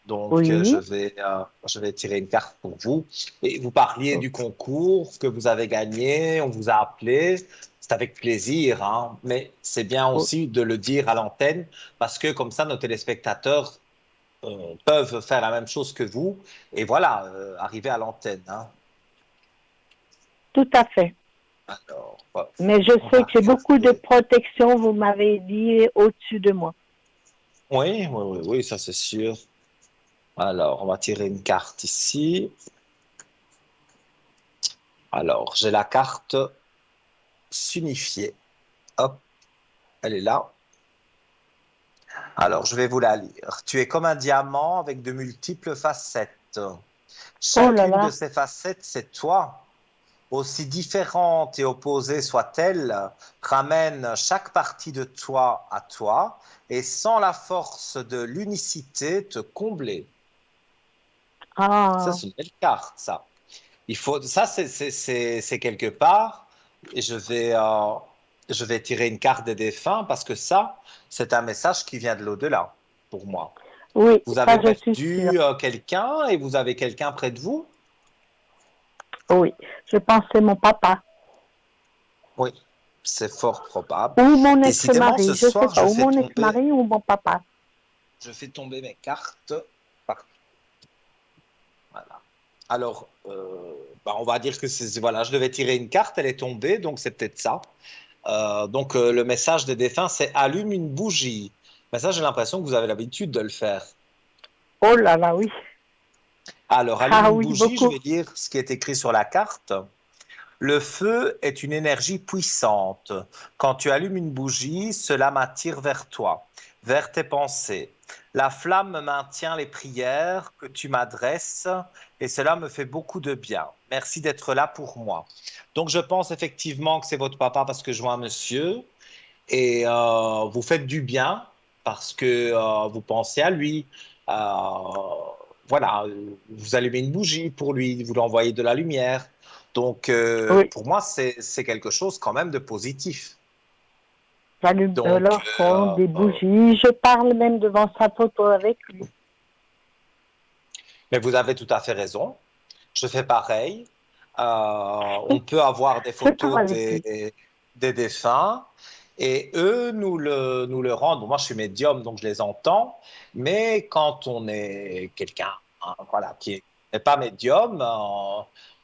Donc, oui. je vais tirer une carte pour vous. Et vous parliez du concours que vous avez gagné, on vous a appelé. C'est avec plaisir, hein. Mais c'est bien Oh, aussi de le dire à l'antenne parce que comme ça, nos téléspectateurs peuvent faire la même chose que vous et voilà, arriver à l'antenne, hein. tout à fait. Alors, Mais je on sais va que j'ai beaucoup de regarder. protection, vous m'avez dit, au-dessus de moi. Oui, oui, oui, oui, ça c'est sûr. Alors, on va tirer une carte ici. Alors, j'ai la carte s'unifier. Hop, elle est là. Alors, je vais vous la lire. Tu es comme un diamant avec de multiples facettes. Oh là Chacune de là. ces facettes, c'est toi. Aussi différente et opposée soit-elle, ramène chaque partie de toi et sans la force de l'unicité te combler. Ça, Ah, c'est une belle carte, ça. Ça, c'est quelque part, et je vais tirer une carte des défunts parce que ça, c'est un message qui vient de l'au-delà pour moi. oui, Vous avez ça je suis sûre. perdu quelqu'un et vous avez quelqu'un près de vous? Oui, je pense que c'est mon papa. Oui, c'est fort probable. Ou mon Décidément, ce ex-mari, je sais soir, pas. Ou mon ex-mari ou mon papa. je fais tomber mes cartes partout. Voilà. Alors, bah, on va dire que voilà, je devais tirer une carte, elle est tombée, donc c'est peut-être ça. Donc, le message des défunts, c'est allume une bougie. Mais ça, j'ai l'impression que vous avez l'habitude de le faire. Oh là là, oui. Alors, allume Ah une oui, bougie, je beaucoup. vais lire ce qui est écrit sur la carte. Le feu est une énergie puissante. Quand tu allumes une bougie, cela m'attire vers toi, vers tes pensées. La flamme maintient les prières que tu m'adresses et cela me fait beaucoup de bien. Merci d'être là pour moi. Donc je pense effectivement que c'est votre papa parce que je vois un monsieur et vous faites du bien parce que vous pensez à lui. Euh, voilà, vous allumez une bougie pour lui, vous lui envoyez de la lumière. Donc, Oui, pour moi, c'est quelque chose quand même de positif. j'allume de Donc, l'encens, des bougies. Je parle même devant sa photo avec lui. mais vous avez tout à fait raison. Je fais pareil. On Oui, peut avoir des je parle photos avec lui. des défunts et eux nous le rendent. Bon, moi, je suis médium, donc je les entends. Mais quand on est quelqu'un, hein, voilà, qui n'est pas médium,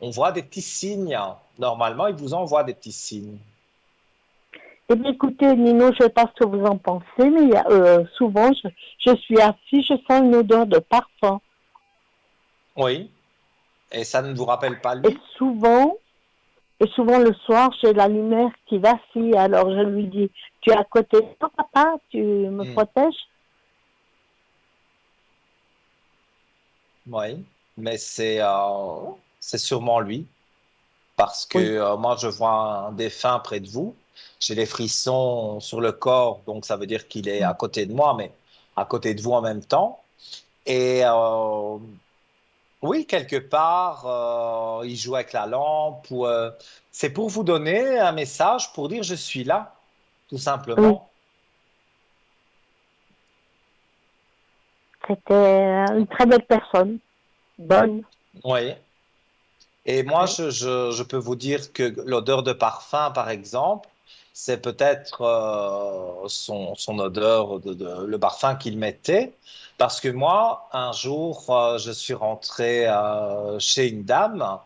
on voit des petits signes. Normalement, ils vous envoient des petits signes. Eh bien, écoutez, Nino, je ne sais pas ce que vous en pensez, mais souvent, je suis assise, je sens une odeur de parfum. Oui. Et ça ne vous rappelle pas Et lui? souvent, et souvent le soir, j'ai la lumière qui vacille. Alors je lui dis, tu es à côté de toi, papa, tu me Hmm. protèges? Oui. Mais c'est sûrement lui. Parce que Oui. moi, je vois un défunt près de vous. J'ai les frissons sur le corps, donc ça veut dire qu'il est à côté de moi, mais à côté de vous en même temps. Et oui, quelque part, il joue avec la lampe. C'est pour vous donner un message pour dire je suis là, tout Oui, simplement. c'était une très belle personne, bonne. Oui. Et moi, Oui. je peux vous dire que l'odeur de parfum, par exemple, c'est peut-être son odeur, le parfum qu'il mettait. Parce que moi, un jour, je suis rentré chez une dame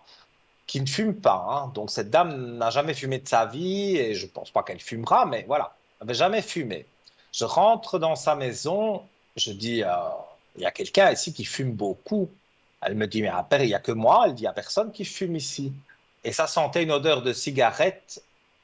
qui ne fume pas, hein. Donc cette dame n'a jamais fumé de sa vie et je ne pense pas qu'elle fumera, mais voilà, elle n'avait jamais fumé. Je rentre dans sa maison, je dis, il y a quelqu'un ici qui fume beaucoup. Elle me dit, mais après, il n'y a que moi. Elle dit, il n'y a personne qui fume ici. Et ça sentait une odeur de cigarette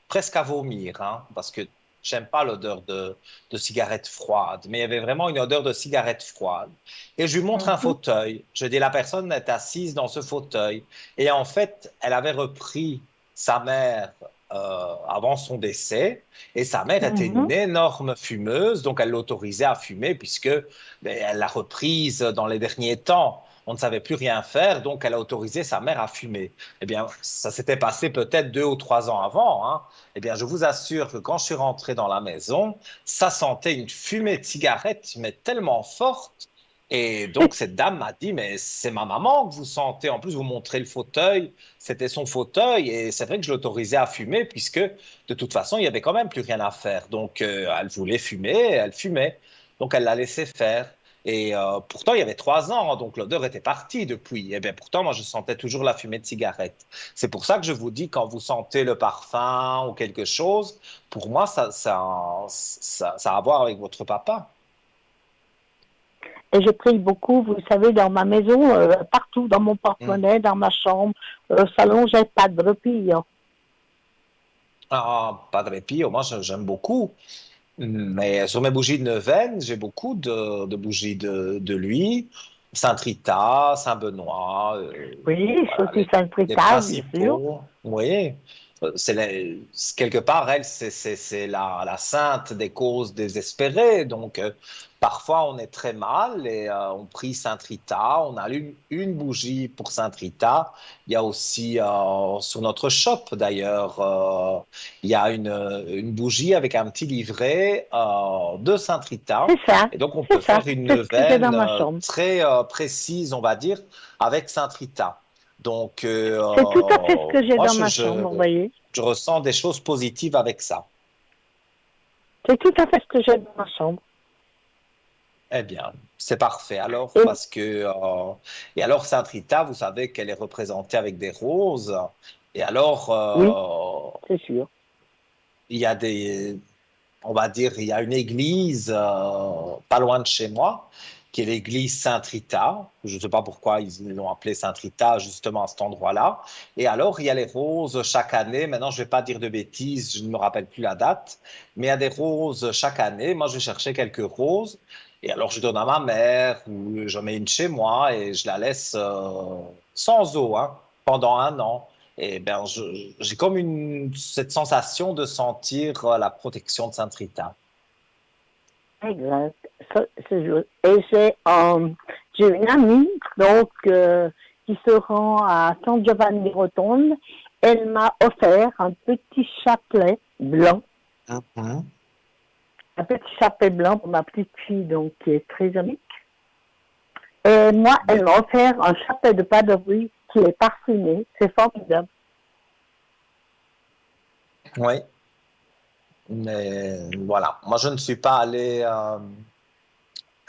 presque à vomir, hein, parce que j'aime pas l'odeur de cigarette froide, mais il y avait vraiment une odeur de cigarette froide. Et je lui montre un Mhm. fauteuil. Je dis, la personne est assise dans ce fauteuil. Et en fait, elle avait repris sa mère avant son décès, et sa mère était une Mhm. énorme fumeuse, donc elle l'autorisait à fumer puisque ben, elle l'a reprise dans les derniers temps. On ne savait plus rien faire, donc elle a autorisé sa mère à fumer. Eh bien, ça s'était passé peut-être 2 ou 3 ans avant, hein. Eh bien, je vous assure que quand je suis rentré dans la maison, ça sentait une fumée de cigarette, mais tellement forte. Et donc, cette dame m'a dit, mais c'est ma maman que vous sentez. En plus, vous montrez le fauteuil. C'était son fauteuil. Et c'est vrai que je l'autorisais à fumer, puisque de toute façon, il n'y avait quand même plus rien à faire. Donc, elle voulait fumer, elle fumait. Donc, elle l'a laissé faire. Et pourtant, il y avait 3 ans, hein, donc l'odeur était partie depuis. Et bien, pourtant, moi, je sentais toujours la fumée de cigarette. C'est pour ça que je vous dis, quand vous sentez le parfum ou quelque chose, pour moi, ça a à voir avec votre papa. Et je prie beaucoup, vous savez, dans ma maison, partout, dans mon Hmm. porte-monnaie, dans ma chambre, salon, j'ai pas de repli, hein. Ah, Padre Pio, moi, j'aime beaucoup. Mais sur mes bougies de neuvaine, j'ai beaucoup de bougies de lui. Saint-Rita, Saint-Benoît, Oui, je suis voilà, aussi les Saint-Trital, bien sûr. principaux. Oui. Quelque part, elle, c'est la sainte des causes désespérées. Donc, parfois, on est très mal et on prie Sainte Rita. On allume une bougie pour Sainte Rita. Il y a aussi, sur notre shop d'ailleurs, il y a une bougie avec un petit livret de Sainte Rita. C'est ça, Et donc, on c'est peut ça. faire une C'est ce que j'ai dans neuvaine ma chambre. très précise, on va dire, avec Sainte Rita. Donc, C'est tout à fait ce que j'ai moi, dans ma chambre, vous voyez. je ressens des choses positives avec ça. C'est tout à fait ce que j'ai dans ma chambre. Eh bien, c'est parfait. Alors, Et parce que, et alors, Sainte Rita, vous savez qu'elle est représentée avec des roses. Et alors, oui, c'est sûr. il y a on va dire, il y a une église pas loin de chez moi, qui est l'église Sainte-Rita. Je ne sais pas pourquoi ils l'ont appelée Sainte-Rita justement à cet endroit-là. Et alors, il y a les roses chaque année. Maintenant, je ne vais pas dire de bêtises, je ne me rappelle plus la date, mais il y a des roses chaque année. Moi, je cherchais quelques roses. Et alors, je donne à ma mère ou j'en mets une chez moi et je la laisse sans eau, hein, pendant un an. Et ben, j'ai comme cette sensation de sentir la protection de Sainte Rita. Exact. Ça, c'est juste. Et j'ai une amie, donc, qui se rend à San Giovanni Rotonde. Elle m'a offert un petit chapelet blanc, Mhm. un petit chapelet blanc pour ma petite fille, donc, qui est trisomique. Et moi, elle m'a offert un chapelet de Padoue qui est parfumé. C'est formidable. Oui, mais voilà. Moi, je ne suis pas allé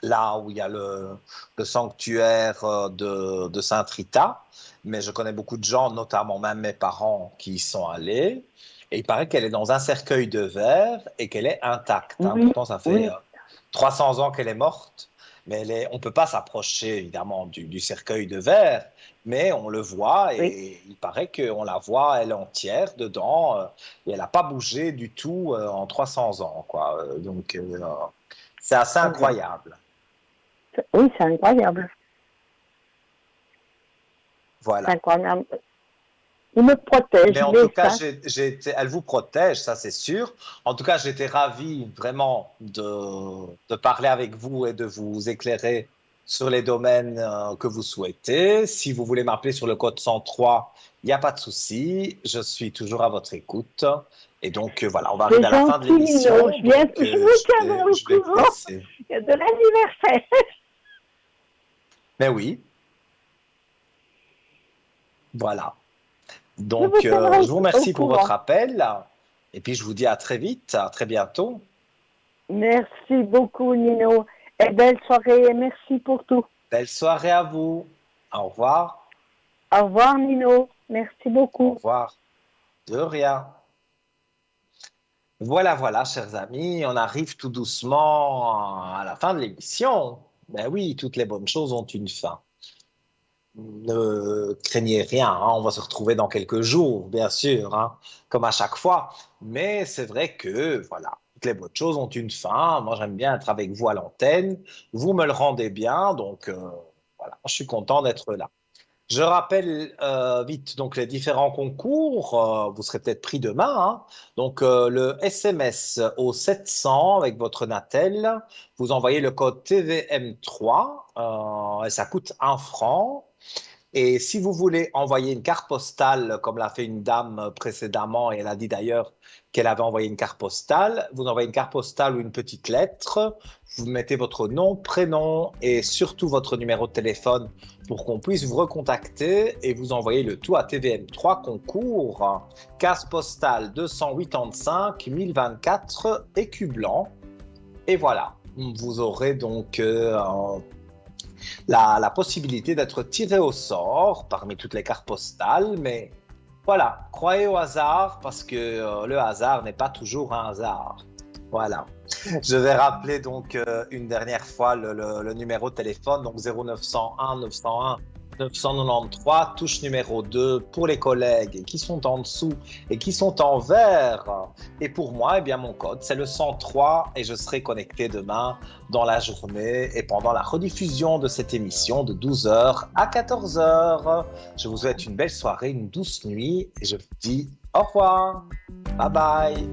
là où il y a le sanctuaire de Sainte Rita, mais je connais beaucoup de gens, notamment même mes parents, qui y sont allés. Et il paraît qu'elle est dans un cercueil de verre et qu'elle est intacte, hein. Oui, Pourtant, ça fait oui, 300 ans qu'elle est morte, mais on ne peut pas s'approcher évidemment du cercueil de verre, mais on le voit oui. et il paraît qu'on la voit elle entière dedans et elle n'a pas bougé du tout en 300 ans, quoi. Donc, c'est assez Exact. incroyable. Oui, c'est incroyable. C'est Voilà. incroyable. Il me protège, Mais en mais tout cas, ça, elle vous protège, ça c'est sûr. En tout cas, j'étais ravi vraiment de parler avec vous et de vous éclairer sur les domaines que vous souhaitez. Si vous voulez m'appeler sur le code 103, il n'y a pas de souci. Je suis toujours à votre écoute. Et donc, voilà, on va c'est arriver à la fin de gentil, Nino. l'émission. Donc, Je vous tiendrai au je vais vous courant. laisser. Il y a de l'anniversaire. Mais oui, voilà. Je vous Donc, tiendrai je vous au remercie pour votre courant. appel. Et puis, je vous dis à très vite, à très bientôt. Merci beaucoup, Nino. Et belle soirée et merci pour tout. Belle soirée à vous. Au revoir. Au revoir, Nino. Merci Au beaucoup. revoir. De rien. Voilà, chers amis, on arrive tout doucement à la fin de l'émission. Ben oui, toutes les bonnes choses ont une fin. Ne craignez rien, hein, on va se retrouver dans quelques jours, bien sûr, hein, comme à chaque fois. Mais c'est vrai que, voilà, toutes les bonnes choses ont une fin. Moi, j'aime bien être avec vous à l'antenne. Vous me le rendez bien, donc voilà, je suis content d'être là. Je rappelle vite donc les différents concours. Vous serez peut-être pris demain, hein. Donc le SMS au 700 avec votre Natel. Vous envoyez le code TVM3 et ça coûte 1 franc. Et si vous voulez envoyer une carte postale, comme l'a fait une dame précédemment, et elle a dit d'ailleurs qu'elle avait envoyé une carte postale, vous envoyez une carte postale ou une petite lettre, vous mettez votre nom, prénom et surtout votre numéro de téléphone pour qu'on puisse vous recontacter et vous envoyez le tout à TVM3 concours, case postale 285 1024 écu blanc. Et voilà, vous aurez donc la possibilité d'être tiré au sort parmi toutes les cartes postales, mais voilà, croyez au hasard parce que le hasard n'est pas toujours un hasard. Voilà. Je vais rappeler donc une dernière fois le numéro de téléphone, donc 0901 901 993, touche numéro 2 pour les collègues qui sont en dessous et qui sont en vert. Et pour moi, eh bien, mon code, c'est le 103 et je serai connecté demain dans la journée et pendant la rediffusion de cette émission de 12h à 14h. Je vous souhaite une belle soirée, une douce nuit et je vous dis au revoir. Bye bye.